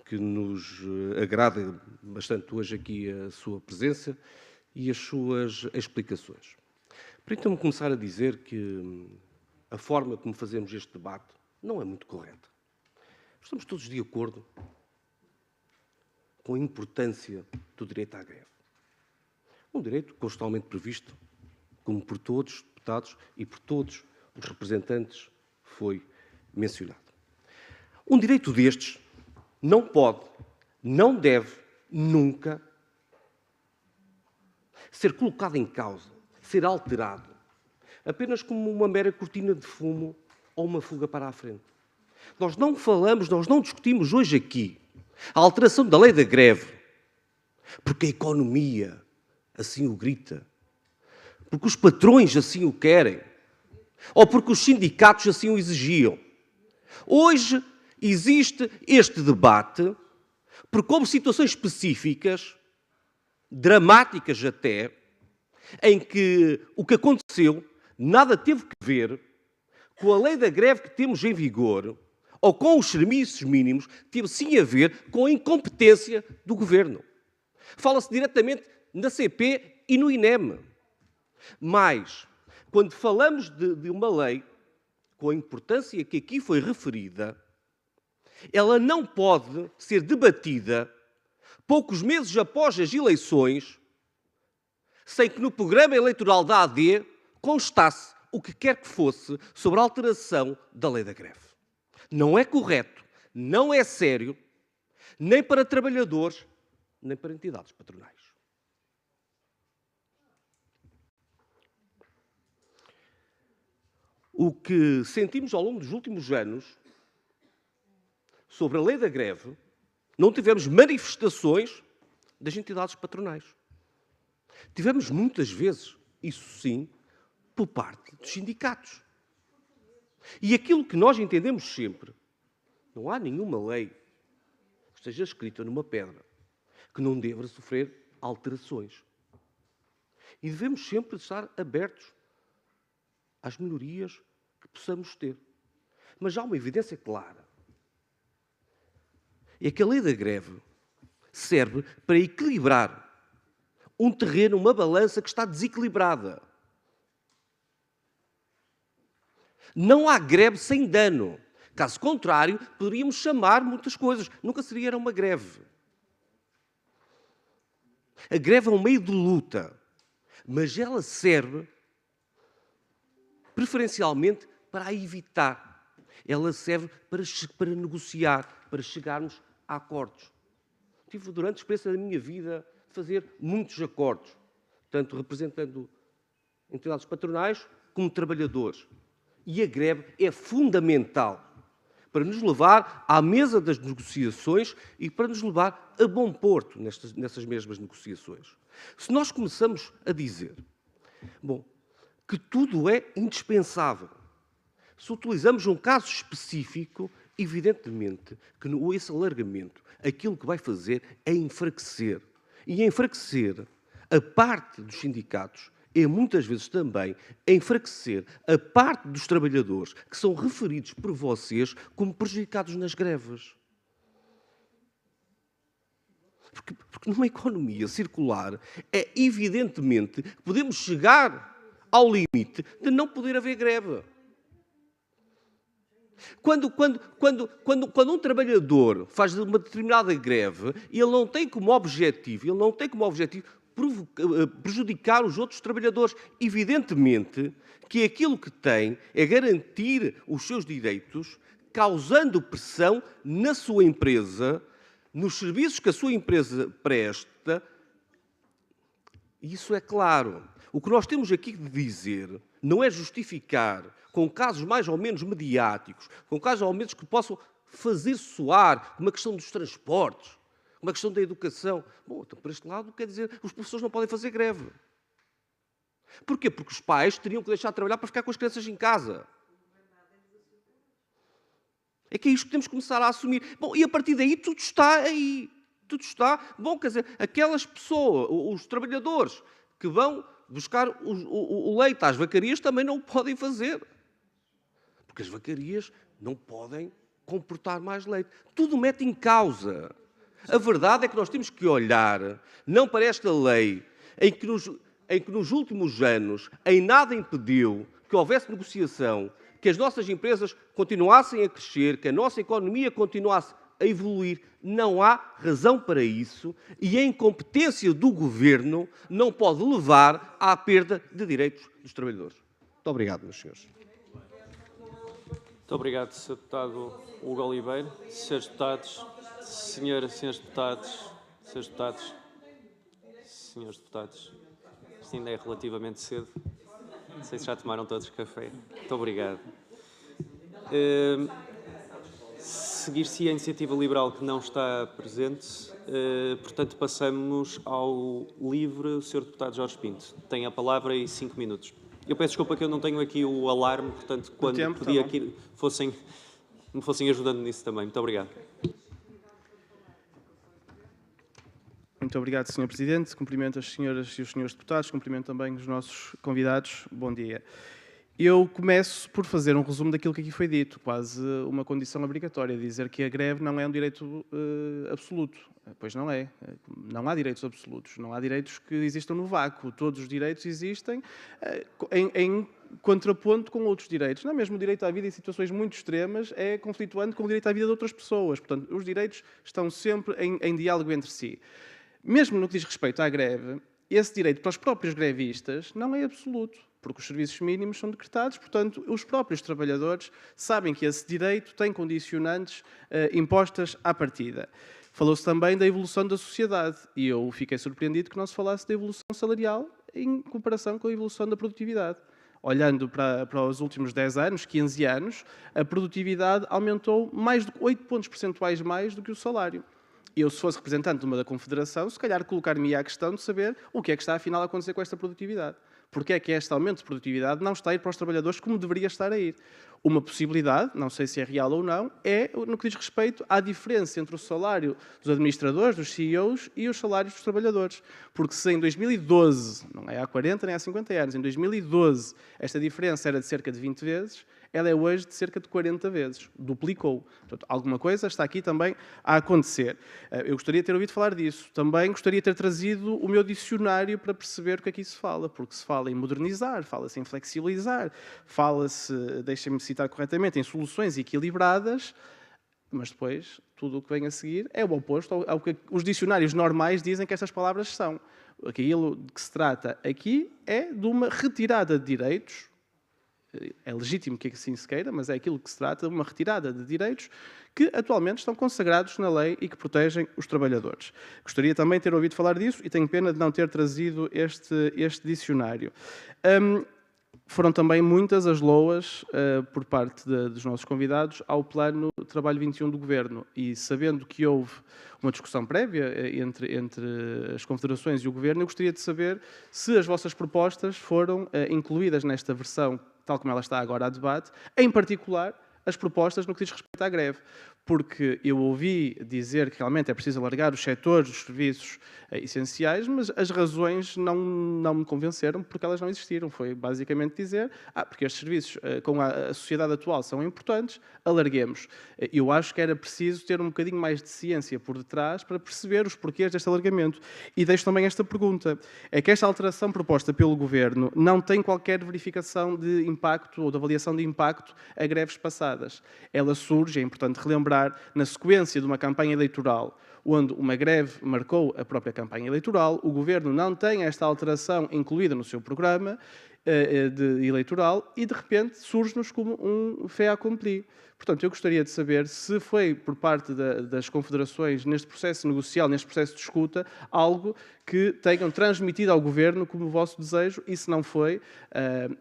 Speaker 8: que nos agrada bastante hoje aqui a sua presença e as suas explicações. Permitam-me começar a dizer que a forma como fazemos este debate não é muito correta. Estamos todos de acordo com a importância do direito à greve. Um direito constitucionalmente previsto, como por todos os deputados e por todos os representantes foi mencionado. Um direito destes não pode, não deve, nunca ser colocado em causa, ser alterado, apenas como uma mera cortina de fumo ou uma fuga para a frente. Nós não falamos, nós não discutimos hoje aqui a alteração da lei da greve, porque a economia assim o grita, porque os patrões assim o querem, ou porque os sindicatos assim o exigiam. Hoje existe este debate porque, como situações específicas, dramáticas até, em que o que aconteceu nada teve que ver com a lei da greve que temos em vigor ou com os serviços mínimos, teve sim a ver com a incompetência do Governo. Fala-se diretamente na CP e no INEM. Mas, quando falamos de uma lei, com a importância que aqui foi referida, ela não pode ser debatida poucos meses após as eleições, sem que no programa eleitoral da AD constasse o que quer que fosse sobre a alteração da lei da greve. Não é correto, não é sério, nem para trabalhadores, nem para entidades patronais. O que sentimos ao longo dos últimos anos sobre a lei da greve, não tivemos manifestações das entidades patronais. Tivemos muitas vezes, isso sim, por parte dos sindicatos. E aquilo que nós entendemos sempre, não há nenhuma lei que esteja escrita numa pedra que não deva sofrer alterações. E devemos sempre estar abertos às melhorias que possamos ter. Mas há uma evidência clara. É que a lei da greve serve para equilibrar um terreno, uma balança que está desequilibrada. Não há greve sem dano. Caso contrário, poderíamos chamar muitas coisas. Nunca seria uma greve. A greve é um meio de luta, mas ela serve preferencialmente para a evitar. Ela serve para negociar, para chegarmos a acordos. Tive durante a experiência da minha vida de fazer muitos acordos, tanto representando entidades patronais como trabalhadores. E a greve é fundamental para nos levar à mesa das negociações e para nos levar a bom porto nessas mesmas negociações. Se nós começamos a dizer, bom, que tudo é indispensável, se utilizamos um caso específico, evidentemente que esse alargamento, aquilo que vai fazer é enfraquecer. E enfraquecer a parte dos sindicatos é muitas vezes também enfraquecer a parte dos trabalhadores que são referidos por vocês como prejudicados nas greves. Porque numa economia circular é evidentemente que podemos chegar ao limite de não poder haver greve. Quando um trabalhador faz uma determinada greve, ele não tem como objetivo prejudicar os outros trabalhadores. Evidentemente que aquilo que tem é garantir os seus direitos, causando pressão na sua empresa, nos serviços que a sua empresa presta. Isso é claro. O que nós temos aqui de dizer não é justificar com casos mais ou menos mediáticos, com casos ou menos que possam fazer soar uma questão dos transportes, uma questão da educação. Bom, então, por este lado, quer dizer, os professores não podem fazer greve. Porquê? Porque os pais teriam que deixar de trabalhar para ficar com as crianças em casa. É que é isto que temos que começar a assumir. Bom, e a partir daí tudo está aí. Tudo está. Bom, quer dizer, aquelas pessoas, os trabalhadores que vão buscar o leite às vacarias também não o podem fazer. Porque as vacarias não podem comportar mais leite. Tudo mete em causa. A verdade é que nós temos que olhar, não para esta lei, em que nos últimos anos em nada impediu que houvesse negociação, que as nossas empresas continuassem a crescer, que a nossa economia continuasse a evoluir. Não há razão para isso e a incompetência do Governo não pode levar à perda de direitos dos trabalhadores. Muito obrigado, meus senhores.
Speaker 1: Muito obrigado, Sr. Deputado Hugo Oliveira. Senhores deputados, senhores deputados, isto ainda é relativamente cedo. Não sei se já tomaram todos café. Muito obrigado. Seguir-se a Iniciativa Liberal, que não está presente, portanto, passamos ao livre. O Sr. Deputado Jorge Pinto tem a palavra e 5 minutos. Eu peço desculpa que eu não tenho aqui o alarme, portanto, quando podia aqui me fossem ajudando nisso também. Muito obrigado.
Speaker 9: Muito obrigado, Sr. Presidente. Cumprimento as senhoras e os senhores deputados, cumprimento também os nossos convidados. Bom dia. Eu começo por fazer um resumo daquilo que aqui foi dito, quase uma condição obrigatória, dizer que a greve não é um direito absoluto. Pois não é. Não há direitos absolutos, não há direitos que existam no vácuo. Todos os direitos existem em contraponto com outros direitos. Não é mesmo o direito à vida em situações muito extremas é conflituante com o direito à vida de outras pessoas. Portanto, os direitos estão sempre em diálogo entre si. Mesmo no que diz respeito à greve, esse direito para os próprios grevistas não é absoluto, porque os serviços mínimos são decretados, portanto, os próprios trabalhadores sabem que esse direito tem condicionantes impostas à partida. Falou-se também da evolução da sociedade, e eu fiquei surpreendido que não se falasse da evolução salarial em comparação com a evolução da produtividade. Olhando para os últimos 10 anos, 15 anos, a produtividade aumentou mais de 8 pontos percentuais mais do que o salário. Eu, se fosse representante de uma da Confederação, se calhar colocar-me-ia a questão de saber o que é que está, afinal, a acontecer com esta produtividade. Porque é que este aumento de produtividade não está a ir para os trabalhadores como deveria estar a ir? Uma possibilidade, não sei se é real ou não, é no que diz respeito à diferença entre o salário dos administradores, dos CEOs, e os salários dos trabalhadores. Porque se em 2012, não é há 40 nem há 50 anos, em 2012 esta diferença era de cerca de 20 vezes, ela é hoje de cerca de 40 vezes. Duplicou. Portanto, alguma coisa está aqui também a acontecer. Eu gostaria de ter ouvido falar disso. Também gostaria de ter trazido o meu dicionário para perceber o que aqui se fala, porque se fala em modernizar, fala-se em flexibilizar, fala-se, deixem-me citar corretamente, em soluções equilibradas, mas depois tudo o que vem a seguir é o oposto ao que os dicionários normais dizem que estas palavras são. Aquilo de que se trata aqui é de uma retirada de direitos. É legítimo que assim se queira, mas é aquilo que se trata de uma retirada de direitos que atualmente estão consagrados na lei e que protegem os trabalhadores. Gostaria também de ter ouvido falar disso e tenho pena de não ter trazido este dicionário. Foram também muitas as loas por parte dos nossos convidados ao Plano de Trabalho 21 do Governo e sabendo que houve uma discussão prévia entre as confederações e o Governo, eu gostaria de saber se as vossas propostas foram incluídas nesta versão tal como ela está agora a debate, em particular as propostas no que diz respeito à greve. porque eu ouvi dizer que realmente é preciso alargar os setores, os serviços essenciais, mas as razões não me convenceram porque elas não existiram. Foi basicamente dizer, porque estes serviços com a sociedade atual são importantes, alarguemos. Eu acho que era preciso ter um bocadinho mais de ciência por detrás para perceber os porquês deste alargamento. E deixo também esta pergunta. É que esta alteração proposta pelo Governo não tem qualquer verificação de impacto ou de avaliação de impacto a greves passadas. Ela surge, é importante relembrar, na sequência de uma campanha eleitoral, onde uma greve marcou a própria campanha eleitoral, o Governo não tem esta alteração incluída no seu programa eleitoral e, de repente, surge-nos como um fait accompli. Portanto, eu gostaria de saber se foi, por parte das confederações, neste processo negocial, neste processo de escuta, algo que tenham transmitido ao Governo como vosso desejo, e se não foi,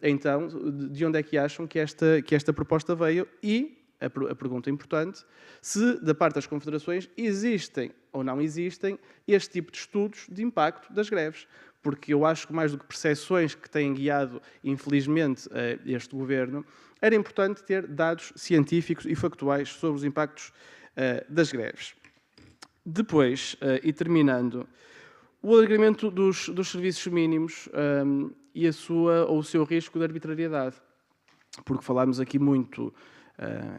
Speaker 9: então, de onde é que acham que esta proposta veio? E a pergunta importante, se da parte das confederações existem ou não existem este tipo de estudos de impacto das greves. Porque eu acho que mais do que percepções que têm guiado, infelizmente, este Governo, era importante ter dados científicos e factuais sobre os impactos das greves. Depois, e terminando, o alargamento dos serviços mínimos e o seu risco de arbitrariedade. Porque falámos aqui muito,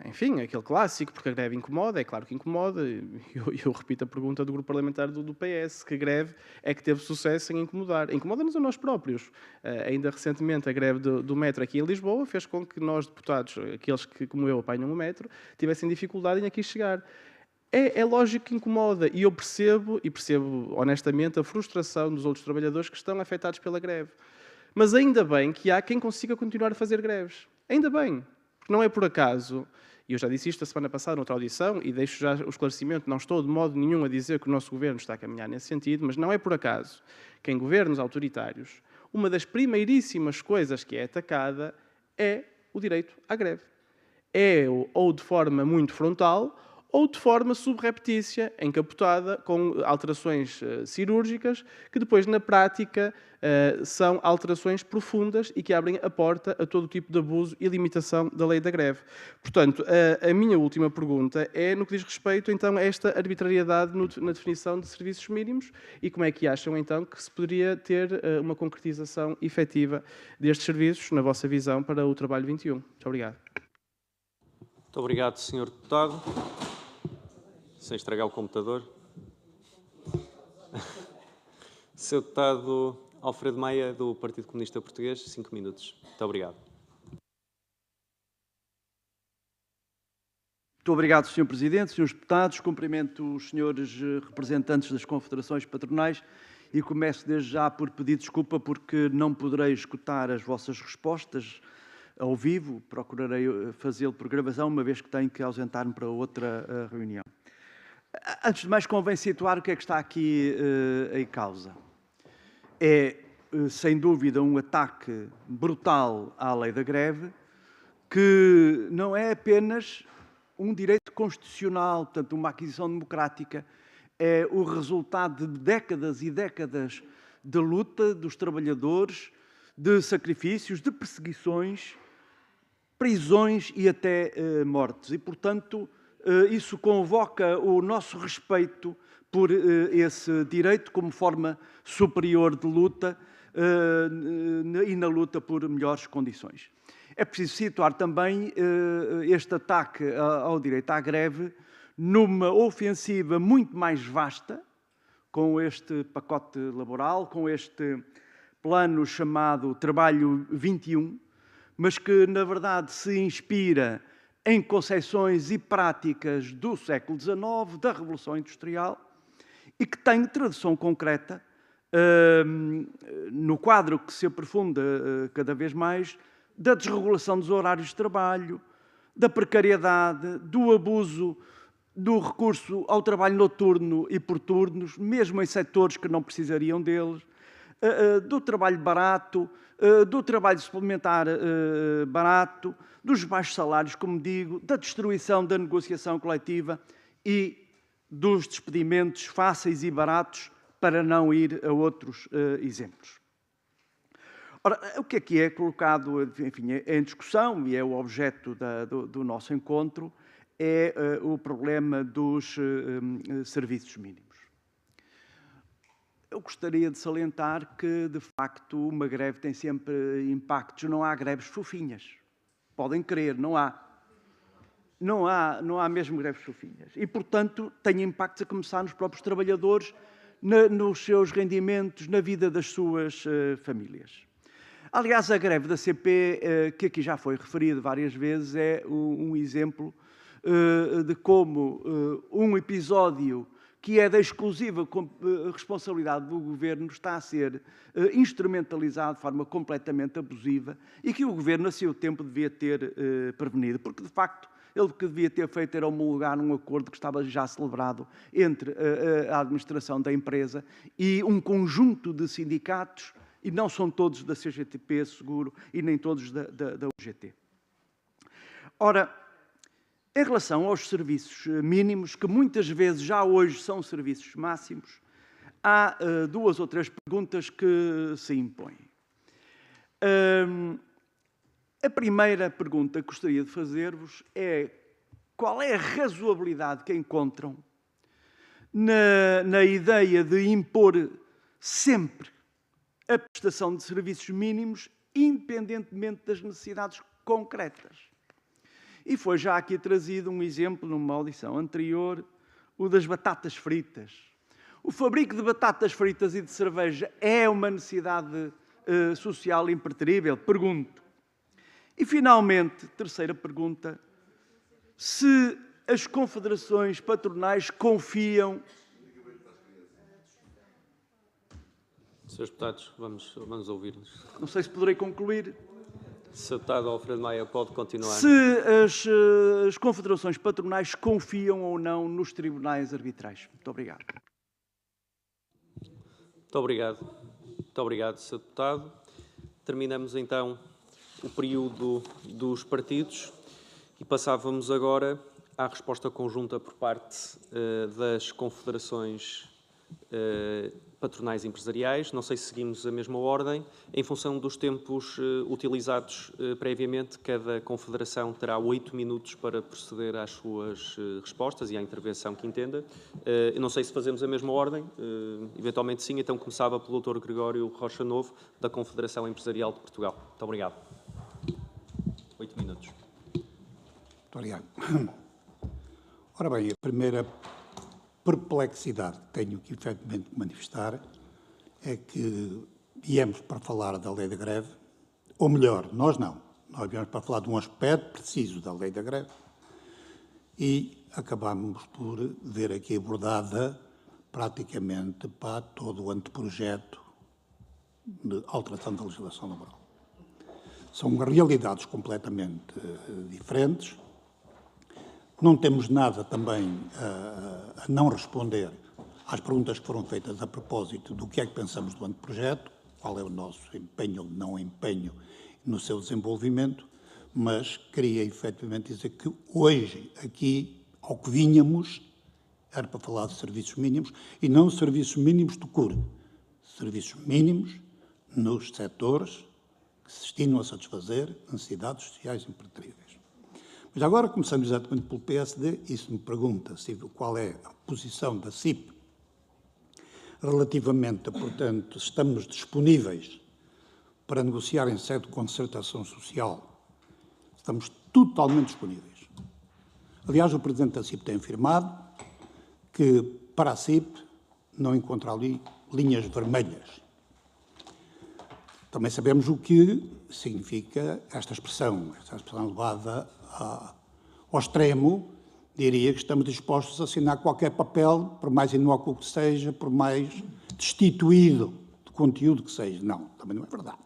Speaker 9: enfim, aquele clássico, porque a greve incomoda, é claro que incomoda. Eu repito a pergunta do grupo parlamentar do PS, que greve é que teve sucesso em incomodar? Incomoda-nos a nós próprios. Ainda recentemente a greve do metro aqui em Lisboa fez com que nós, deputados, aqueles que, como eu, apanham o metro, tivessem dificuldade em aqui chegar. É lógico que incomoda, e eu percebo honestamente a frustração dos outros trabalhadores que estão afetados pela greve. Mas ainda bem que há quem consiga continuar a fazer greves. Ainda bem. Não é por acaso, e eu já disse isto a semana passada noutra audição, e deixo já o esclarecimento, não estou de modo nenhum a dizer que o nosso Governo está a caminhar nesse sentido, mas não é por acaso que em governos autoritários, uma das primeiríssimas coisas que é atacada é o direito à greve. É ou de forma muito frontal, ou de forma subreptícia, encapotada, com alterações cirúrgicas, que depois, na prática, são alterações profundas e que abrem a porta a todo tipo de abuso e limitação da lei da greve. Portanto, a minha última pergunta é no que diz respeito, então, a esta arbitrariedade na definição de serviços mínimos e como é que acham, então, que se poderia ter uma concretização efetiva destes serviços, na vossa visão, para o trabalho 21. Muito obrigado.
Speaker 1: Muito obrigado, Sr. Deputado. Sem estragar o computador. Sr. Deputado Alfredo Maia, do Partido Comunista Português, 5 minutos. Muito obrigado.
Speaker 10: Muito obrigado, Sr. Presidente, Srs. Deputados. Cumprimento os senhores representantes das confederações patronais e começo desde já por pedir desculpa porque não poderei escutar as vossas respostas ao vivo. Procurarei fazê-lo por gravação, uma vez que tenho que ausentar-me para outra reunião. Antes de mais, convém situar o que é que está aqui em causa. É, sem dúvida, um ataque brutal à lei da greve, que não é apenas um direito constitucional, portanto, uma aquisição democrática, é o resultado de décadas e décadas de luta dos trabalhadores, de sacrifícios, de perseguições, prisões e até mortes. E, portanto, isso convoca o nosso respeito por esse direito como forma superior de luta e na luta por melhores condições. É preciso situar também este ataque ao direito à greve numa ofensiva muito mais vasta, com este pacote laboral, com este plano chamado Trabalho 21, mas que, na verdade, se inspira em concepções e práticas do século XIX, da Revolução Industrial, e que tem tradução concreta no quadro que se aprofunda cada vez mais da desregulação dos horários de trabalho, da precariedade, do abuso do recurso ao trabalho noturno e por turnos, mesmo em setores que não precisariam deles, do trabalho barato, do trabalho suplementar barato, dos baixos salários, como digo, da destruição da negociação coletiva e dos despedimentos fáceis e baratos, para não ir a outros exemplos. Ora, o que é colocado, enfim, em discussão, e é o objeto do nosso encontro, é o problema dos serviços mínimos. Eu gostaria de salientar que, de facto, uma greve tem sempre impactos. Não há greves fofinhas. Podem crer, não há. Não há mesmo greves fofinhas. E, portanto, tem impactos a começar nos próprios trabalhadores, nos seus rendimentos, na vida das suas famílias. Aliás, a greve da CP, que aqui já foi referida várias vezes, é um exemplo de como um episódio que é da exclusiva responsabilidade do Governo está a ser instrumentalizado de forma completamente abusiva e que o Governo, a seu tempo, devia ter prevenido, porque, de facto, ele o que devia ter feito era homologar um acordo que estava já celebrado entre a administração da empresa e um conjunto de sindicatos, e não são todos da CGTP, seguro, e nem todos da UGT. Ora, em relação aos serviços mínimos, que muitas vezes já hoje são serviços máximos, há duas ou três perguntas que se impõem. A primeira pergunta que gostaria de fazer-vos é qual é a razoabilidade que encontram na ideia de impor sempre a prestação de serviços mínimos, independentemente das necessidades concretas. E foi já aqui trazido um exemplo numa audição anterior, o das batatas fritas. O fabrico de batatas fritas e de cerveja é uma necessidade social impreterível? Pergunto. E, finalmente, terceira pergunta, se as confederações patronais confiam...
Speaker 1: Senhores deputados, vamos ouvir-nos.
Speaker 10: Não sei se poderei concluir.
Speaker 1: Sr. Deputado Alfredo Maia, pode continuar.
Speaker 10: Se as confederações patronais confiam ou não nos tribunais arbitrais. Muito obrigado.
Speaker 1: Muito obrigado. Muito obrigado, Sr. Deputado. Terminamos, então, o período dos partidos e passávamos agora à resposta conjunta por parte das confederações patronais empresariais. Não sei se seguimos a mesma ordem. Em função dos tempos utilizados previamente, cada confederação terá 8 minutos para proceder às suas respostas e à intervenção que entenda. Eu não sei se fazemos a mesma ordem. Eventualmente sim. Então começava pelo Dr. Gregório Rocha Novo, da Confederação Empresarial de Portugal. Muito obrigado. 8 minutos.
Speaker 3: Muito obrigado. Ora bem, a primeira perplexidade que tenho que efetivamente manifestar é que viemos para falar da lei da greve, ou melhor, nós não. Nós viemos para falar de um aspecto preciso da lei da greve e acabamos por ver aqui abordada praticamente para todo o anteprojeto de alteração da legislação laboral. São realidades completamente diferentes. Não temos nada também a não responder às perguntas que foram feitas a propósito do que é que pensamos do anteprojeto, qual é o nosso empenho ou não empenho no seu desenvolvimento, mas queria efetivamente dizer que hoje, aqui, ao que vínhamos, era para falar de serviços mínimos e não de serviços mínimos de cura. Serviços mínimos nos setores que se destinam a satisfazer necessidades sociais impreteríveis. Mas agora começamos exatamente pelo PSD e se me pergunta qual é a posição da CIP relativamente, portanto, se estamos disponíveis para negociar em sede de concertação social, estamos totalmente disponíveis. Aliás, o Presidente da CIP tem afirmado que para a CIP não encontra ali linhas vermelhas. Também sabemos o que significa esta expressão levada ao extremo, diria que estamos dispostos a assinar qualquer papel, por mais inócuo que seja, por mais destituído de conteúdo que seja. Não, também não é verdade.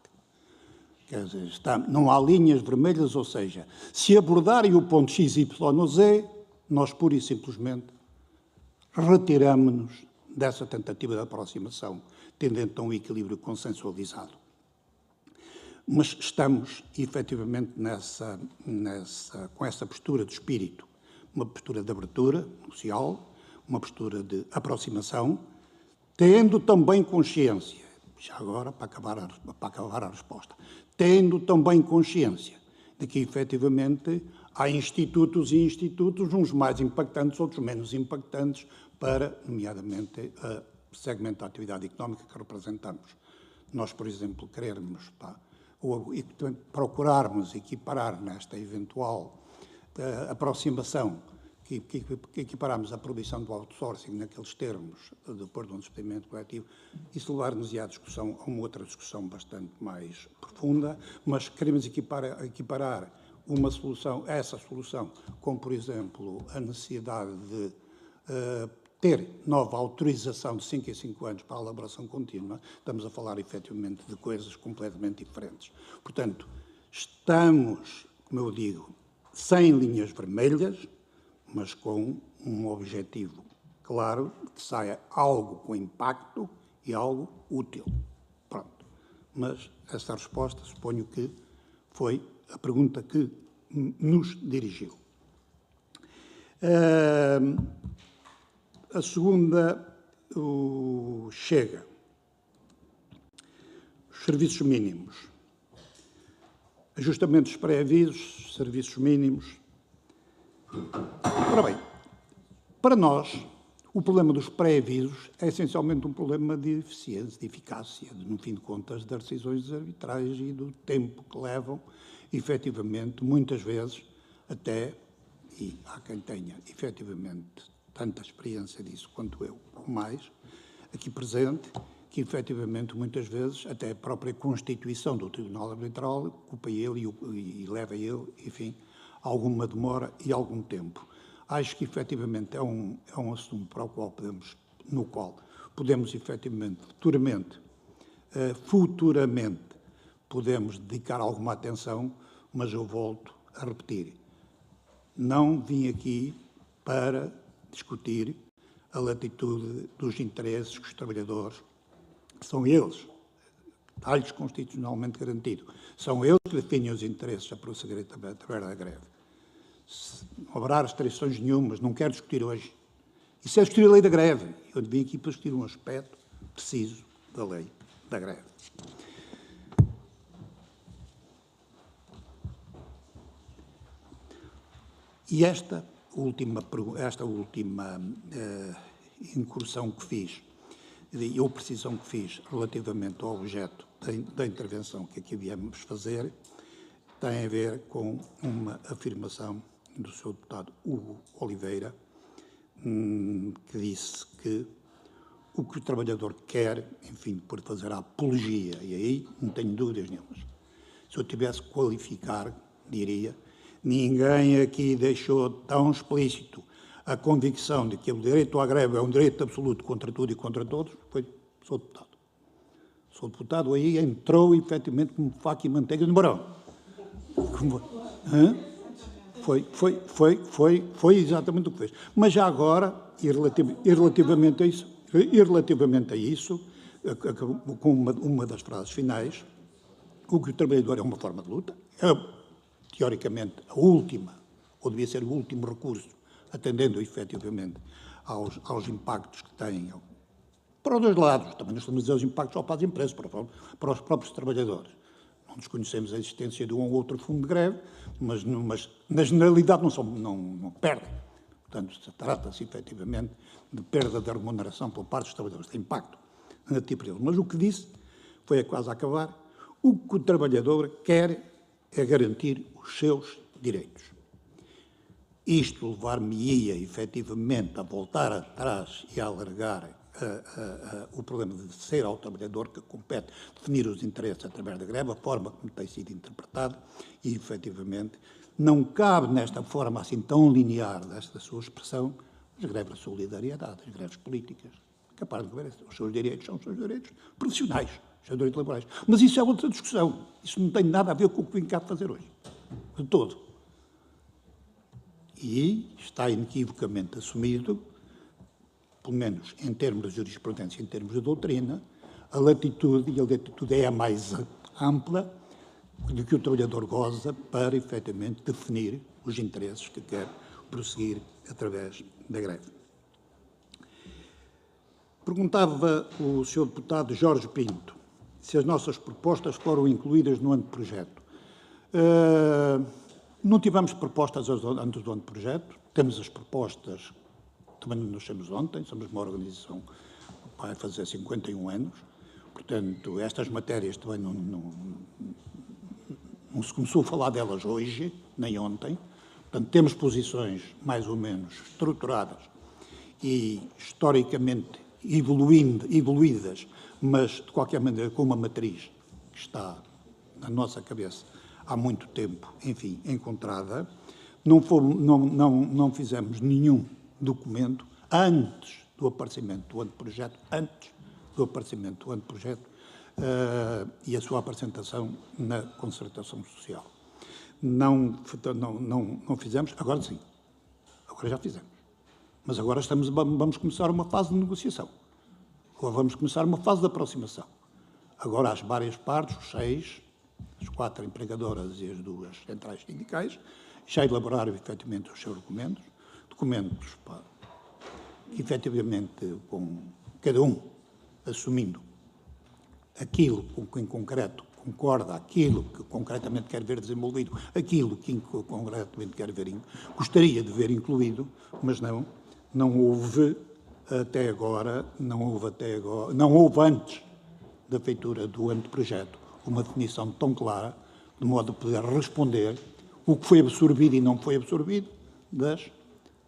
Speaker 3: Quer dizer, não há linhas vermelhas, ou seja, se abordarem o ponto X, Y ou Z, nós pura e simplesmente retiramos-nos dessa tentativa de aproximação, tendendo a um equilíbrio consensualizado. Mas estamos, efetivamente, com essa postura de espírito, uma postura de abertura social, uma postura de aproximação, tendo também consciência, já agora, para acabar a resposta, tendo também consciência de que, efetivamente, Há institutos e institutos, uns mais impactantes, outros menos impactantes, para, nomeadamente, a segmento da atividade económica que representamos. Nós, por exemplo, querermos, ou procurarmos equiparar nesta eventual aproximação, que equiparamos a proibição do outsourcing naqueles termos, depois de um despedimento coletivo, isso levar-nos à discussão, a uma outra discussão bastante mais profunda, mas queremos equiparar uma solução, essa solução, com, por exemplo, a necessidade de ter nova autorização de 5 em 5 anos para a elaboração contínua, estamos a falar, efetivamente, de coisas completamente diferentes. Portanto, estamos, como eu digo, sem linhas vermelhas, mas com um objetivo claro, que saia algo com impacto e algo útil. Pronto. Mas essa resposta, suponho que foi a pergunta que nos dirigiu. A segunda, Chega. Os serviços mínimos. Ajustamentos pré-avisos, serviços mínimos. Ora bem, para nós, o problema dos pré-avisos é essencialmente um problema de eficiência, de eficácia, no fim de contas, das decisões arbitrais e do tempo que levam, efetivamente, muitas vezes, até, e há quem tenha, efetivamente, tanta experiência disso quanto eu, ou mais, aqui presente, que, efetivamente, muitas vezes, até a própria constituição do Tribunal Arbitral ocupa ele e leva ele, enfim, alguma demora e algum tempo. Acho que, efetivamente, é um assunto para o qual no qual podemos, efetivamente, futuramente, podemos dedicar alguma atenção, mas eu volto a repetir. Não vim aqui para discutir a latitude dos interesses que os trabalhadores, são eles, está-lhes constitucionalmente garantido, são eles que definem os interesses a prosseguir através da greve. Não haverá restrições nenhumas, não quero discutir hoje. Isso é discutir a lei da greve. Eu vim aqui para discutir um aspecto preciso da lei da greve. E esta última incursão que fiz, ou precisão que fiz relativamente ao objeto da intervenção que aqui viemos fazer, tem a ver com uma afirmação do Sr. Deputado Hugo Oliveira, que disse que o que o trabalhador quer, enfim, por fazer a apologia, e aí não tenho dúvidas nenhumas. Se eu tivesse que qualificar, diria, ninguém aqui deixou tão explícito a convicção de que o direito à greve é um direito absoluto contra tudo e contra todos, foi o Sr. Deputado. O Sr. Deputado aí entrou, efetivamente, como faca e manteiga no barão. Foi exatamente o que fez. Mas já agora, e relativamente a isso, com uma das frases finais, o que o trabalhador é uma forma de luta, teoricamente a última, ou devia ser o último recurso, atendendo efetivamente aos impactos que têm para os dois lados. Também não estamos a dizer os impactos só para as empresas, para os próprios trabalhadores. Não desconhecemos a existência de um ou outro fundo de greve, mas na generalidade não perdem. Portanto, trata-se efetivamente de perda da remuneração por parte dos trabalhadores, de impacto negativo para eles. Mas o que disse foi quase a acabar. O que o trabalhador quer é garantir os seus direitos. Isto levar-me-ia, efetivamente, a voltar atrás e a alargar o problema de ser ao trabalhador que compete definir os interesses através da greve, a forma como tem sido interpretado, e, efetivamente, não cabe nesta forma assim tão linear desta sua expressão as greves de solidariedade, as greves políticas. Capaz de ver, os seus direitos são os seus direitos profissionais, os seus direitos laborais. Mas isso é outra discussão. Isso não tem nada a ver com o que vim cá fazer hoje. De todo. E está inequivocamente assumido, pelo menos em termos de jurisprudência, em termos de doutrina, a latitude, e a latitude é a mais ampla, de que o trabalhador goza para, efetivamente, definir os interesses que quer prosseguir através da greve. Perguntava o Sr. Deputado Jorge Pinto se as nossas propostas foram incluídas no anteprojeto. Não tivemos propostas antes do anteprojeto, temos as propostas, também nos nascemos ontem, somos uma organização que vai fazer 51 anos, portanto, estas matérias também não se começou a falar delas hoje, nem ontem, portanto, temos posições mais ou menos estruturadas e historicamente evoluídas, mas, de qualquer maneira, com uma matriz que está na nossa cabeça há muito tempo, enfim, encontrada. Não fizemos nenhum documento antes do aparecimento do anteprojeto, e a sua apresentação na concertação social. Não fizemos, agora sim, agora já fizemos. Mas agora vamos começar uma fase de negociação. Agora vamos começar uma fase de aproximação. Agora as várias partes, os 6, as 4 empregadoras e as 2 centrais sindicais, já elaboraram efetivamente os seus documentos, efetivamente com cada um assumindo aquilo com que em concreto concorda, aquilo que concretamente quer ver desenvolvido, aquilo que concretamente gostaria de ver incluído, mas não houve até agora, não houve antes da feitura do anteprojeto uma definição tão clara, de modo a poder responder o que foi absorvido e não foi absorvido das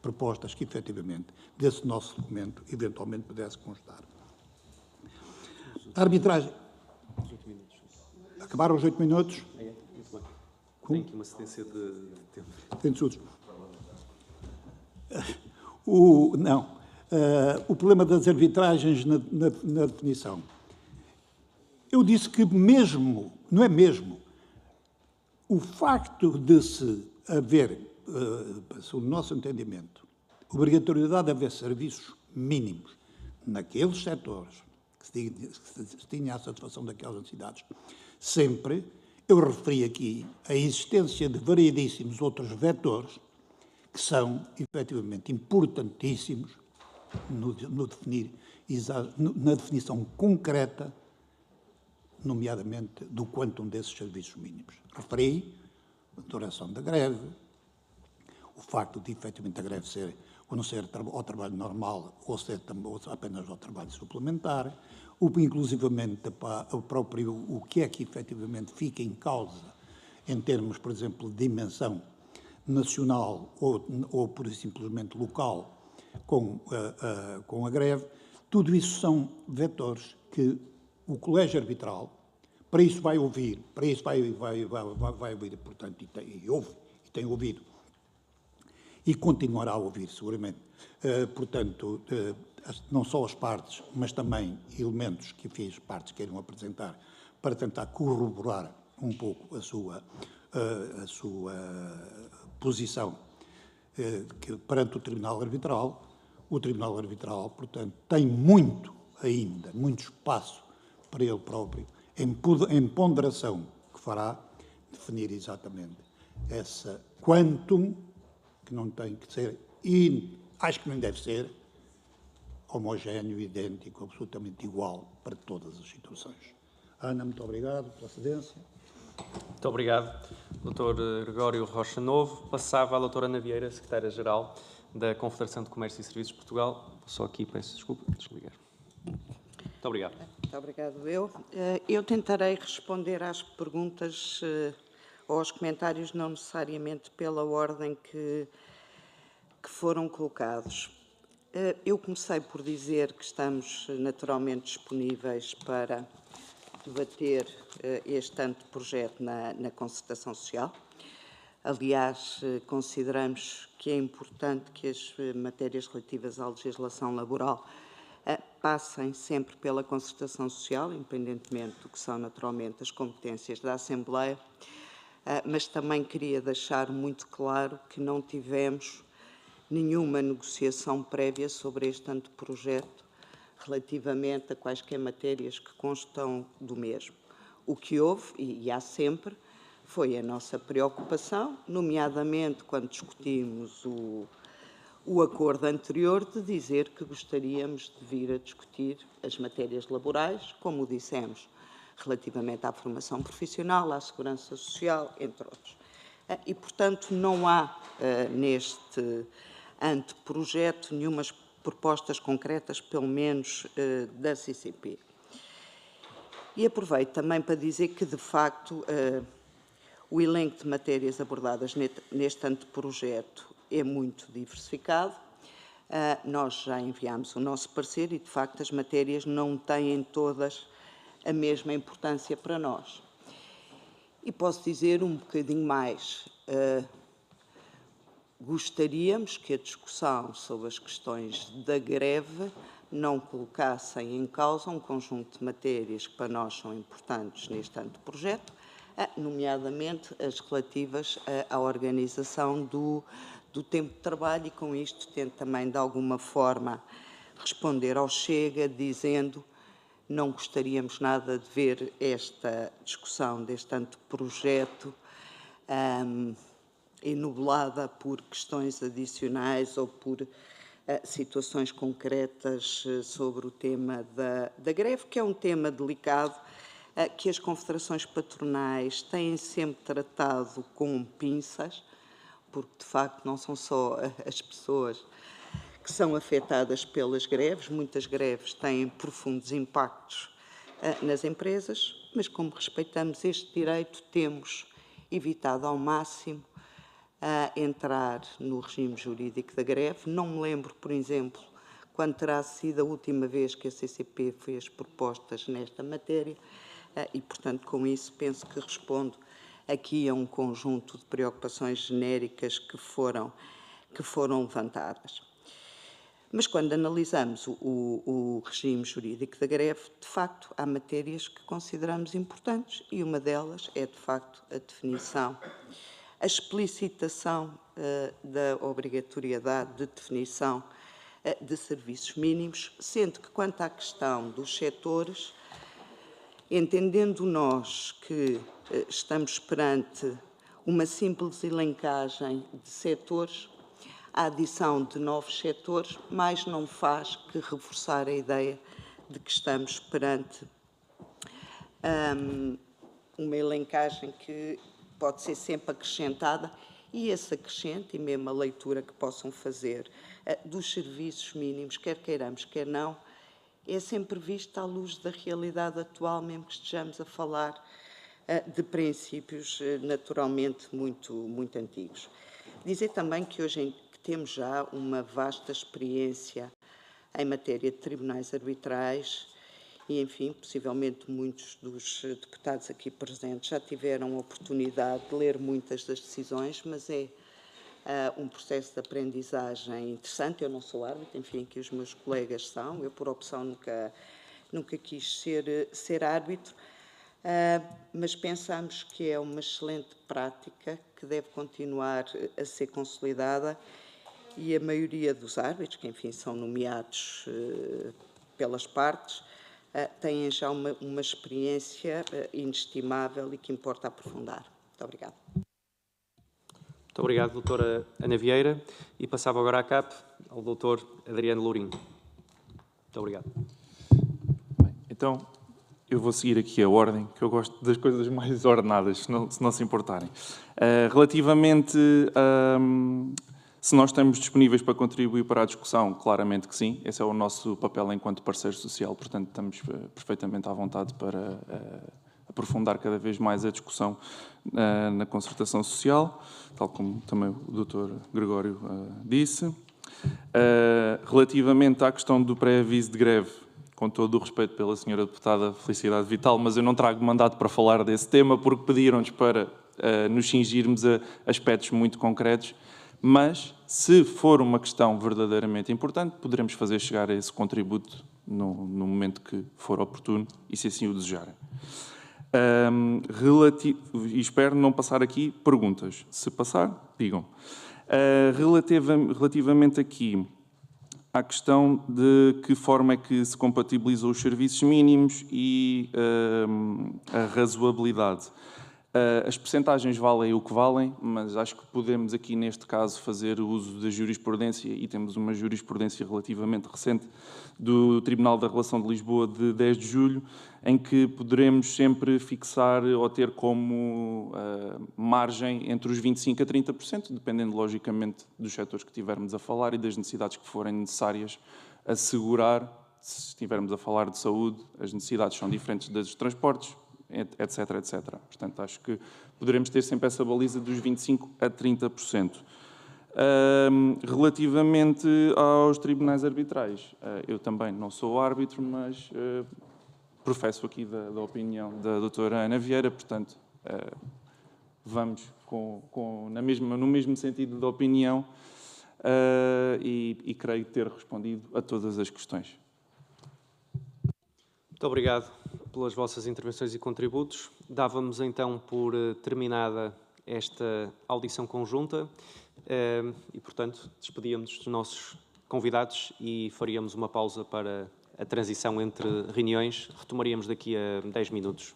Speaker 3: propostas que, efetivamente, desse nosso documento, eventualmente pudesse constar. A arbitragem. Acabaram os 8 minutos?
Speaker 1: Tem aqui uma cedência de tempo.
Speaker 3: Tem de o problema das arbitragens na definição. Eu disse que mesmo, não é mesmo, o facto de se haver, sob o nosso entendimento, obrigatoriedade de haver serviços mínimos naqueles setores que se tinha a satisfação daquelas necessidades, sempre eu referi aqui a existência de variedíssimos outros vetores que são, efetivamente, importantíssimos na definição concreta, nomeadamente do quantum desses serviços mínimos. Referi a duração da greve, o facto de, efetivamente, a greve ser ou não ser ao trabalho normal ou ser apenas ao trabalho suplementar, inclusivamente o que é que, efetivamente, fica em causa em termos, por exemplo, de dimensão nacional ou por simplesmente local com a greve. Tudo isso são vetores que o colégio arbitral, para isso vai ouvir, portanto, e tem ouvido, e continuará a ouvir, seguramente, portanto, não só as partes, mas também elementos que as partes queiram apresentar para tentar corroborar um pouco a sua posição perante o Tribunal Arbitral. O Tribunal Arbitral, portanto, tem muito espaço para ele próprio, em ponderação que fará, definir exatamente essa quantum, que não tem que ser, e acho que nem deve ser, homogéneo, idêntico, absolutamente igual para todas as situações. Ana, muito obrigado pela cedência.
Speaker 1: Muito obrigado, Dr. Gregório Rocha Novo. Passava à doutora Ana Vieira, secretária-geral da Confederação de Comércio e Serviços de Portugal. Só aqui peço desculpa, desligar. Muito obrigado.
Speaker 4: Muito obrigado, eu tentarei responder às perguntas ou aos comentários, não necessariamente pela ordem que foram colocados. Eu comecei por dizer que estamos naturalmente disponíveis para debater este anteprojeto na concertação social. Aliás, consideramos que é importante que as matérias relativas à legislação laboral passem sempre pela concertação social, independentemente do que são naturalmente as competências da Assembleia, mas também queria deixar muito claro que não tivemos nenhuma negociação prévia sobre este anteprojeto relativamente a quaisquer matérias que constam do mesmo. O que houve, e há sempre, foi a nossa preocupação, nomeadamente quando discutimos o acordo anterior, de dizer que gostaríamos de vir a discutir as matérias laborais, como o dissemos, relativamente à formação profissional, à segurança social, entre outros. e, portanto, não há neste anteprojeto nenhumas propostas concretas, pelo menos da CCP. E aproveito também para dizer que, de facto, o elenco de matérias abordadas neste anteprojeto é muito diversificado. Nós já enviámos o nosso parecer e, de facto, as matérias não têm todas a mesma importância para nós. E posso dizer um bocadinho mais. Gostaríamos que a discussão sobre as questões da greve não colocassem em causa um conjunto de matérias que para nós são importantes neste anteprojeto, nomeadamente as relativas à organização do tempo de trabalho, e com isto tento também, de alguma forma, responder ao Chega, dizendo não gostaríamos nada de ver esta discussão deste anteprojeto enublada por questões adicionais ou por situações concretas sobre o tema da greve, que é um tema delicado, que as confederações patronais têm sempre tratado com pinças, porque, de facto, não são só as pessoas que são afetadas pelas greves, muitas greves têm profundos impactos nas empresas, mas como respeitamos este direito, temos evitado ao máximo entrar no regime jurídico da greve. Não me lembro, por exemplo, quando terá sido a última vez que a CCP fez propostas nesta matéria e, portanto, com isso penso que respondo aqui a um conjunto de preocupações genéricas que foram levantadas. Mas quando analisamos o regime jurídico da greve, de facto, há matérias que consideramos importantes e uma delas é, de facto, a definição, a explicitação da obrigatoriedade de definição de serviços mínimos, sendo que, quanto à questão dos setores, entendendo nós que estamos perante uma simples elencagem de setores, a adição de novos setores, mais não faz que reforçar a ideia de que estamos perante uma elencagem que pode ser sempre acrescentada, e esse acrescente, e mesmo a leitura que possam fazer dos serviços mínimos, quer queiramos, quer não, é sempre vista à luz da realidade atual, mesmo que estejamos a falar de princípios naturalmente muito antigos. Dizer também que hoje temos já uma vasta experiência em matéria de tribunais arbitrais e, enfim, possivelmente muitos dos deputados aqui presentes já tiveram a oportunidade de ler muitas das decisões, mas é um processo de aprendizagem interessante. Eu não sou árbitro, enfim, que os meus colegas são. Eu, por opção, nunca quis ser árbitro, mas pensamos que é uma excelente prática que deve continuar a ser consolidada, e a maioria dos árbitros, que, enfim, são nomeados pelas partes, têm já uma experiência inestimável e que importa aprofundar. Muito obrigada.
Speaker 1: Muito obrigado, doutora Ana Vieira. E passava agora à CAP ao doutor Adriano Lourinho. Muito obrigado.
Speaker 5: Bem, então, eu vou seguir aqui a ordem, que eu gosto das coisas mais ordenadas, se não se importarem. Relativamente se nós estamos disponíveis para contribuir para a discussão, claramente que sim. Esse é o nosso papel enquanto parceiro social, portanto, estamos perfeitamente à vontade para aprofundar cada vez mais a discussão na concertação social, tal como também o Dr. Gregório disse. Relativamente à questão do pré-aviso de greve, com todo o respeito pela senhora deputada Felicidade Vital, mas eu não trago mandato para falar desse tema, porque pediram-nos para nos cingirmos a aspectos muito concretos, mas, se for uma questão verdadeiramente importante, poderemos fazer chegar esse contributo no momento que for oportuno e se assim o desejarem. E espero não passar aqui perguntas. Se passar, digam. Relativamente aqui à questão de que forma é que se compatibilizam os serviços mínimos e a razoabilidade. As percentagens valem o que valem, mas acho que podemos aqui, neste caso, fazer uso da jurisprudência, e temos uma jurisprudência relativamente recente do Tribunal da Relação de Lisboa de 10 de julho, em que poderemos sempre fixar ou ter como margem entre os 25% a 30%, dependendo, logicamente, dos setores que estivermos a falar e das necessidades que forem necessárias assegurar. Se estivermos a falar de saúde, as necessidades são diferentes das dos transportes, etc, etc. Portanto, acho que poderemos ter sempre essa baliza dos 25% a 30%. Relativamente aos tribunais arbitrais, eu também não sou árbitro, mas professo aqui da opinião da doutora Ana Vieira, portanto, vamos no mesmo sentido de opinião e creio ter respondido a todas as questões.
Speaker 1: Muito obrigado pelas vossas intervenções e contributos. Dávamos então por terminada esta audição conjunta e, portanto, despedíamos dos nossos convidados e faríamos uma pausa para a transição entre reuniões. Retomaríamos daqui a 10 minutos.